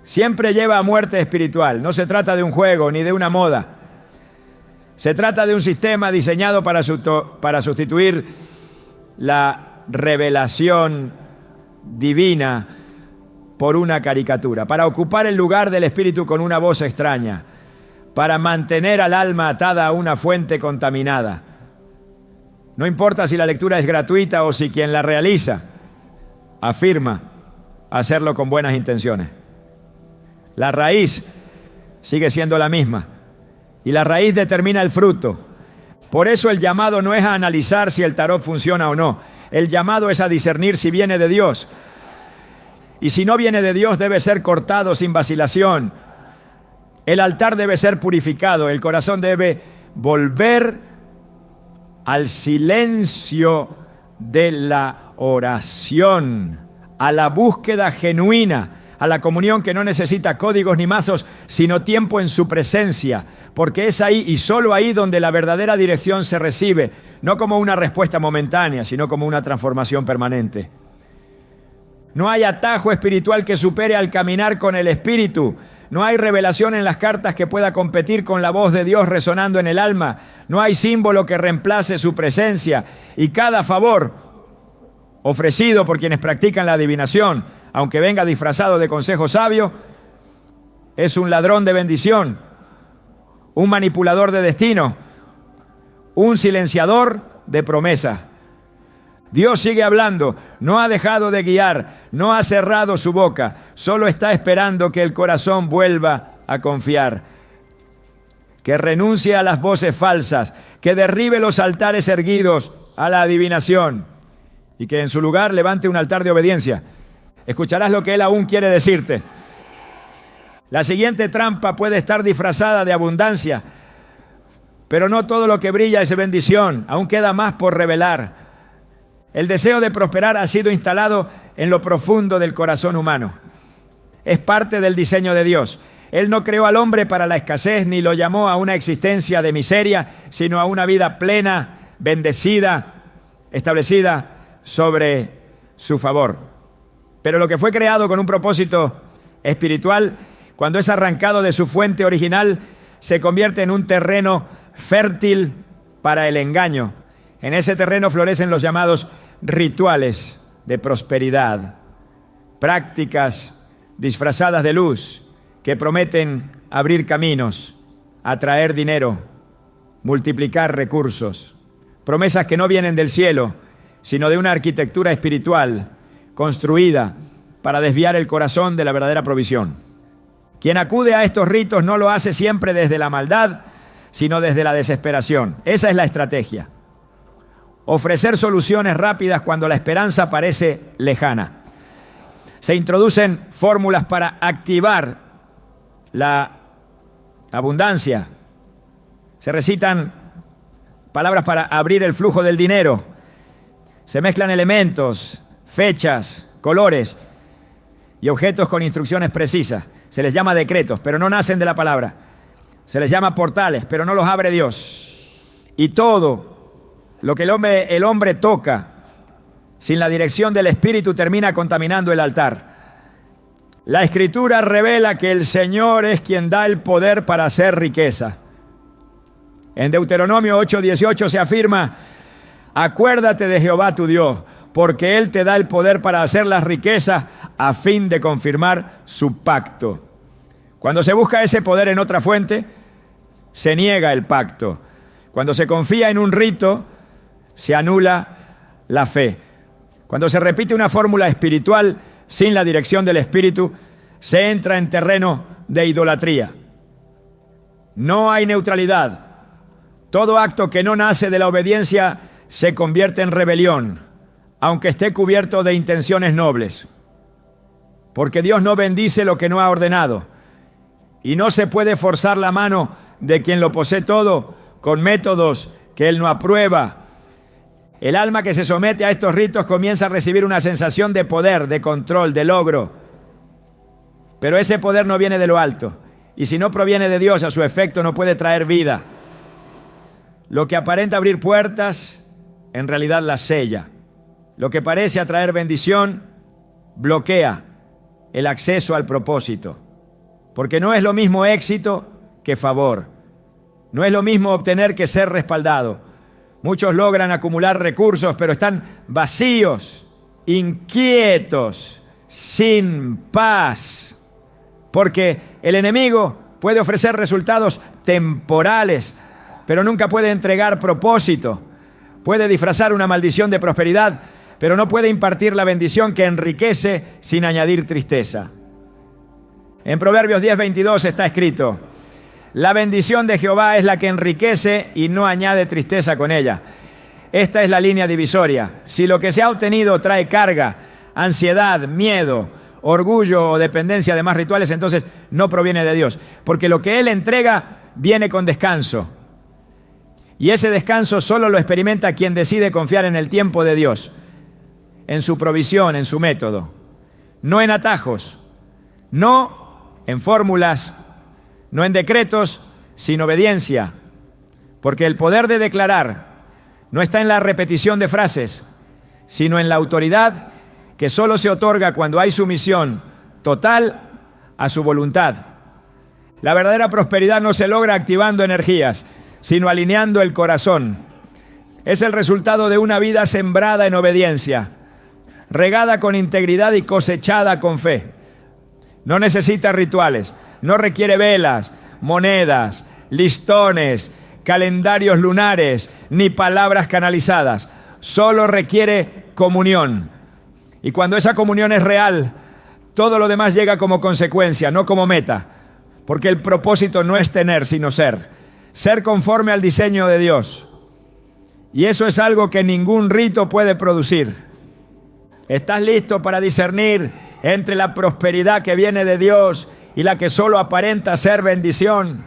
siempre lleva a muerte espiritual. No se trata de un juego ni de una moda. Se trata de un sistema diseñado para sustituir la revelación divina por una caricatura, para ocupar el lugar del espíritu con una voz extraña, para mantener al alma atada a una fuente contaminada. No importa si la lectura es gratuita o si quien la realiza afirma hacerlo con buenas intenciones. La raíz sigue siendo la misma y la raíz determina el fruto. Por eso el llamado no es a analizar si el tarot funciona o no. El llamado es a discernir si viene de Dios. Y si no viene de Dios, debe ser cortado sin vacilación. El altar debe ser purificado, el corazón debe volver al silencio de la oración, a la búsqueda genuina, a la comunión que no necesita códigos ni mazos, sino tiempo en su presencia, porque es ahí y solo ahí donde la verdadera dirección se recibe, no como una respuesta momentánea, sino como una transformación permanente. No hay atajo espiritual que supere al caminar con el Espíritu. No hay revelación en las cartas que pueda competir con la voz de Dios resonando en el alma. No hay símbolo que reemplace su presencia. Y cada favor ofrecido por quienes practican la adivinación, aunque venga disfrazado de consejo sabio, es un ladrón de bendición, un manipulador de destino, un silenciador de promesa. Dios sigue hablando, no ha dejado de guiar, no ha cerrado su boca, solo está esperando que el corazón vuelva a confiar, que renuncie a las voces falsas, que derribe los altares erguidos a la adivinación y que en su lugar levante un altar de obediencia. Escucharás lo que Él aún quiere decirte. La siguiente trampa puede estar disfrazada de abundancia, pero no todo lo que brilla es bendición, aún queda más por revelar. El deseo de prosperar ha sido instalado en lo profundo del corazón humano. Es parte del diseño de Dios. Él no creó al hombre para la escasez ni lo llamó a una existencia de miseria, sino a una vida plena, bendecida, establecida sobre su favor. Pero lo que fue creado con un propósito espiritual, cuando es arrancado de su fuente original, se convierte en un terreno fértil para el engaño. En ese terreno florecen los llamados rituales de prosperidad, prácticas disfrazadas de luz que prometen abrir caminos, atraer dinero, multiplicar recursos, promesas que no vienen del cielo, sino de una arquitectura espiritual construida para desviar el corazón de la verdadera provisión. Quien acude a estos ritos no lo hace siempre desde la maldad, sino desde la desesperación. Esa es la estrategia. Ofrecer soluciones rápidas cuando la esperanza parece lejana. Se introducen fórmulas para activar la abundancia. Se recitan palabras para abrir el flujo del dinero. Se mezclan elementos, fechas, colores y objetos con instrucciones precisas. Se les llama decretos, pero no nacen de la palabra. Se les llama portales, pero no los abre Dios. Y todo lo que el hombre toca sin la dirección del Espíritu termina contaminando el altar. La Escritura revela que el Señor es quien da el poder para hacer riqueza. En Deuteronomio 8:18 se afirma: acuérdate de Jehová tu Dios, porque Él te da el poder para hacer las riquezas a fin de confirmar su pacto. Cuando se busca ese poder en otra fuente, se niega el pacto. Cuando se confía en un rito, se anula la fe. Cuando se repite una fórmula espiritual sin la dirección del Espíritu, se entra en terreno de idolatría. No hay neutralidad. Todo acto que no nace de la obediencia se convierte en rebelión, aunque esté cubierto de intenciones nobles. Porque Dios no bendice lo que no ha ordenado, y no se puede forzar la mano de quien lo posee todo con métodos que Él no aprueba. El alma que se somete a estos ritos comienza a recibir una sensación de poder, de control, de logro. Pero ese poder no viene de lo alto, y si no proviene de Dios, a su efecto no puede traer vida. Lo que aparenta abrir puertas, en realidad las sella. Lo que parece atraer bendición, bloquea el acceso al propósito. Porque no es lo mismo éxito que favor. No es lo mismo obtener que ser respaldado. Muchos logran acumular recursos, pero están vacíos, inquietos, sin paz. Porque el enemigo puede ofrecer resultados temporales, pero nunca puede entregar propósito. Puede disfrazar una maldición de prosperidad, pero no puede impartir la bendición que enriquece sin añadir tristeza. En Proverbios 10:22 está escrito: la bendición de Jehová es la que enriquece y no añade tristeza con ella. Esta es la línea divisoria. Si lo que se ha obtenido trae carga, ansiedad, miedo, orgullo o dependencia de más rituales, entonces no proviene de Dios. Porque lo que Él entrega viene con descanso. Y ese descanso solo lo experimenta quien decide confiar en el tiempo de Dios, en su provisión, en su método. No en atajos, no en fórmulas, no en decretos, sin obediencia. Porque el poder de declarar no está en la repetición de frases, sino en la autoridad que solo se otorga cuando hay sumisión total a su voluntad. La verdadera prosperidad no se logra activando energías, sino alineando el corazón. Es el resultado de una vida sembrada en obediencia, regada con integridad y cosechada con fe. No necesita rituales, no requiere velas, monedas, listones, calendarios lunares, ni palabras canalizadas. Solo requiere comunión. Y cuando esa comunión es real, todo lo demás llega como consecuencia, no como meta. Porque el propósito no es tener, sino ser. Ser conforme al diseño de Dios. Y eso es algo que ningún rito puede producir. ¿Estás listo para discernir entre la prosperidad que viene de Dios y la que solo aparenta ser bendición?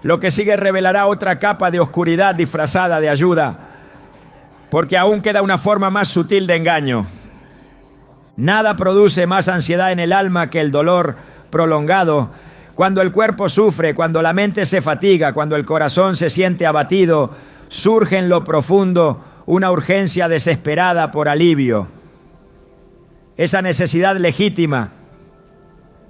Lo que sigue revelará otra capa de oscuridad disfrazada de ayuda, porque aún queda una forma más sutil de engaño. Nada produce más ansiedad en el alma que el dolor prolongado. Cuando el cuerpo sufre, cuando la mente se fatiga, cuando el corazón se siente abatido, surge en lo profundo una urgencia desesperada por alivio. Esa necesidad legítima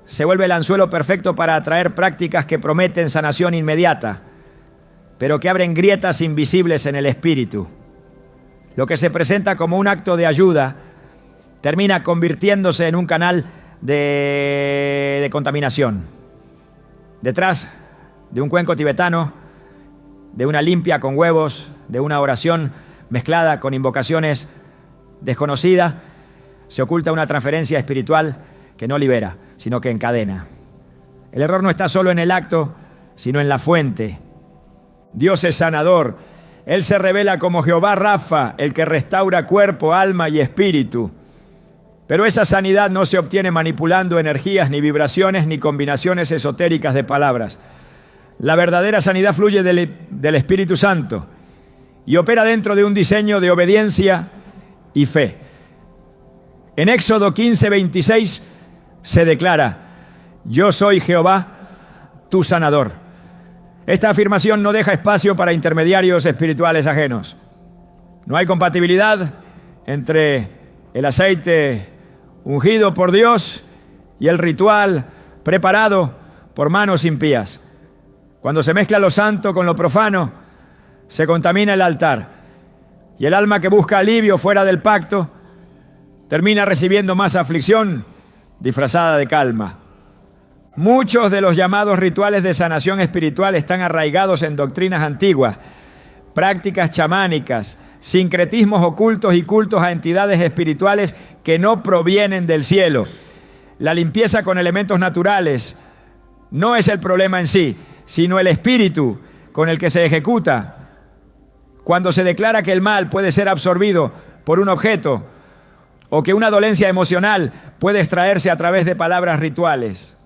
se vuelve el anzuelo perfecto para atraer prácticas que prometen sanación inmediata, pero que abren grietas invisibles en el espíritu. Lo que se presenta como un acto de ayuda termina convirtiéndose en un canal de contaminación. Detrás de un cuenco tibetano, de una limpia con huevos, de una oración mezclada con invocaciones desconocidas, se oculta una transferencia espiritual que no libera, sino que encadena. El error no está solo en el acto, sino en la fuente. Dios es sanador. Él se revela como Jehová Rafa, el que restaura cuerpo, alma y espíritu. Pero esa sanidad no se obtiene manipulando energías, ni vibraciones, ni combinaciones esotéricas de palabras. La verdadera sanidad fluye del Espíritu Santo y opera dentro de un diseño de obediencia y fe. En Éxodo 15:26 se declara: yo soy Jehová, tu sanador. Esta afirmación no deja espacio para intermediarios espirituales ajenos. No hay compatibilidad entre el aceite ungido por Dios y el ritual preparado por manos impías. Cuando se mezcla lo santo con lo profano, se contamina el altar. Y el alma que busca alivio fuera del pacto termina recibiendo más aflicción disfrazada de calma. Muchos de los llamados rituales de sanación espiritual están arraigados en doctrinas antiguas, prácticas chamánicas, sincretismos ocultos y cultos a entidades espirituales que no provienen del cielo. La limpieza con elementos naturales no es el problema en sí, sino el espíritu con el que se ejecuta. Cuando se declara que el mal puede ser absorbido por un objeto o que una dolencia emocional puede extraerse a través de palabras rituales,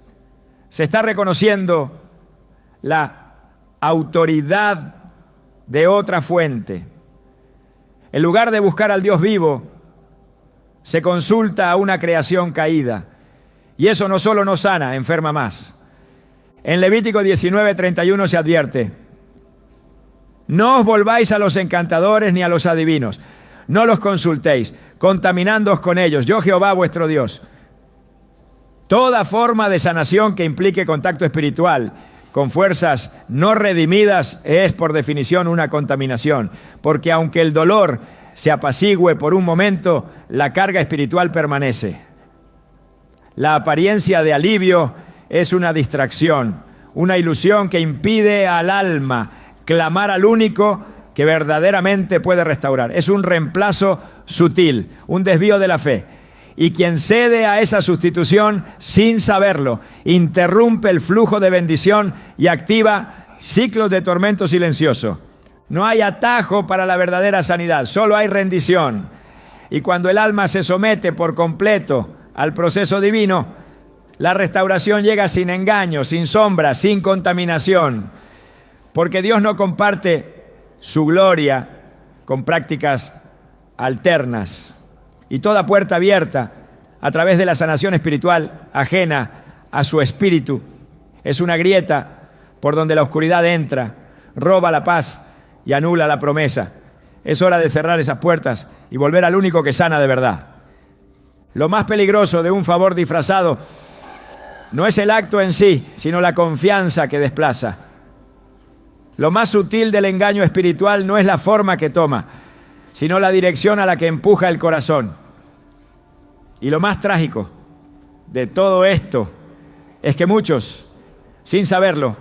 se está reconociendo la autoridad de otra fuente. En lugar de buscar al Dios vivo, se consulta a una creación caída. Y eso no solo no sana, enferma más. En Levítico 19:31 se advierte: no os volváis a los encantadores ni a los adivinos, no los consultéis, contaminándoos con ellos, yo Jehová vuestro Dios. Toda forma de sanación que implique contacto espiritual con fuerzas no redimidas es por definición una contaminación, porque aunque el dolor se apacigüe por un momento, la carga espiritual permanece. La apariencia de alivio es una distracción, una ilusión que impide al alma clamar al único que verdaderamente puede restaurar. Es un reemplazo sutil, un desvío de la fe. Y quien cede a esa sustitución sin saberlo, interrumpe el flujo de bendición y activa ciclos de tormento silencioso. No hay atajo para la verdadera sanidad, solo hay rendición. Y cuando el alma se somete por completo al proceso divino, la restauración llega sin engaño, sin sombra, sin contaminación. Porque Dios no comparte su gloria con prácticas alternas. Y toda puerta abierta a través de la sanación espiritual ajena a su espíritu es una grieta por donde la oscuridad entra, roba la paz y anula la promesa. Es hora de cerrar esas puertas y volver al único que sana de verdad. Lo más peligroso de un favor disfrazado no es el acto en sí, sino la confianza que desplaza. Lo más sutil del engaño espiritual no es la forma que toma, sino la dirección a la que empuja el corazón. Y lo más trágico de todo esto es que muchos, sin saberlo,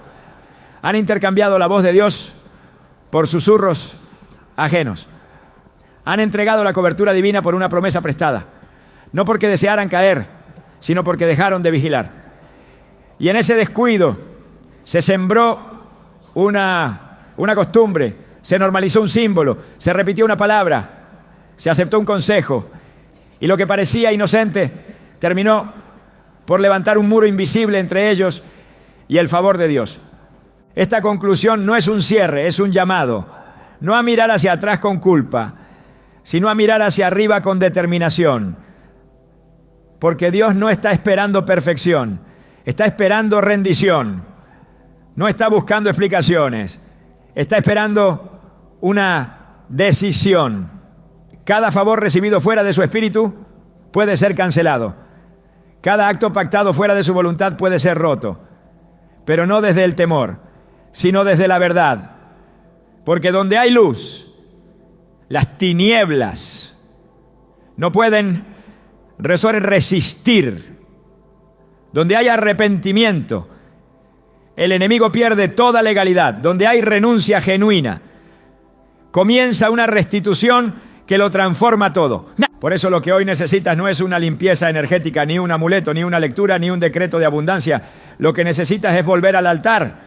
han intercambiado la voz de Dios por susurros ajenos. Han entregado la cobertura divina por una promesa prestada, no porque desearan caer, sino porque dejaron de vigilar. Y en ese descuido se sembró una costumbre, se normalizó un símbolo, se repitió una palabra, se aceptó un consejo, y lo que parecía inocente terminó por levantar un muro invisible entre ellos y el favor de Dios. Esta conclusión no es un cierre, es un llamado, no a mirar hacia atrás con culpa, sino a mirar hacia arriba con determinación, porque Dios no está esperando perfección, está esperando rendición, no está buscando explicaciones, está esperando una decisión. Cada favor recibido fuera de su espíritu puede ser cancelado. Cada acto pactado fuera de su voluntad puede ser roto, pero no desde el temor, sino desde la verdad. Porque donde hay luz, las tinieblas no pueden resistir. Donde hay arrepentimiento, el enemigo pierde toda legalidad. Donde hay renuncia genuina, comienza una restitución que lo transforma todo. Por eso lo que hoy necesitas no es una limpieza energética, ni un amuleto, ni una lectura, ni un decreto de abundancia. Lo que necesitas es volver al altar,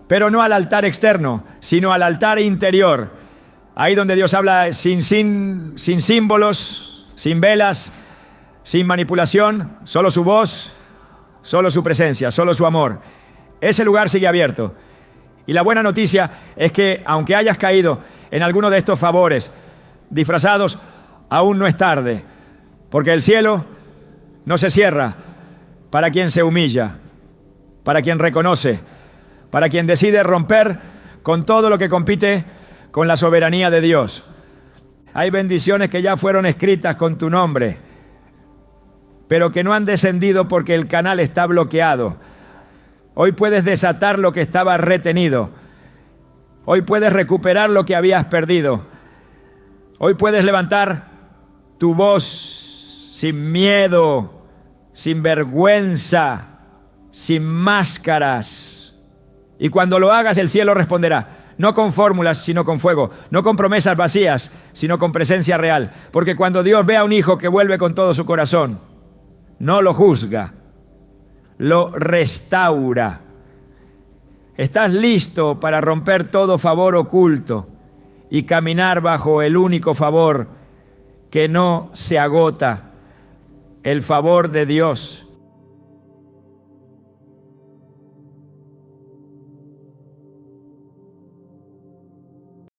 pero no al altar externo, sino al altar interior. Ahí donde Dios habla sin símbolos, sin velas, sin manipulación, solo su voz, solo su presencia, solo su amor. Ese lugar sigue abierto. Y la buena noticia es que, aunque hayas caído en alguno de estos favores disfrazados, aún no es tarde, porque el cielo no se cierra para quien se humilla, para quien reconoce, para quien decide romper con todo lo que compite con la soberanía de Dios. Hay bendiciones que ya fueron escritas con tu nombre, pero que no han descendido porque el canal está bloqueado. Hoy puedes desatar lo que estaba retenido. Hoy puedes recuperar lo que habías perdido. Hoy puedes levantar tu voz sin miedo, sin vergüenza, sin máscaras. Y cuando lo hagas, el cielo responderá. No con fórmulas, sino con fuego. No con promesas vacías, sino con presencia real. Porque cuando Dios ve a un hijo que vuelve con todo su corazón, no lo juzga, lo restaura. ¿Estás listo para romper todo favor oculto y caminar bajo el único favor que no se agota, el favor de Dios?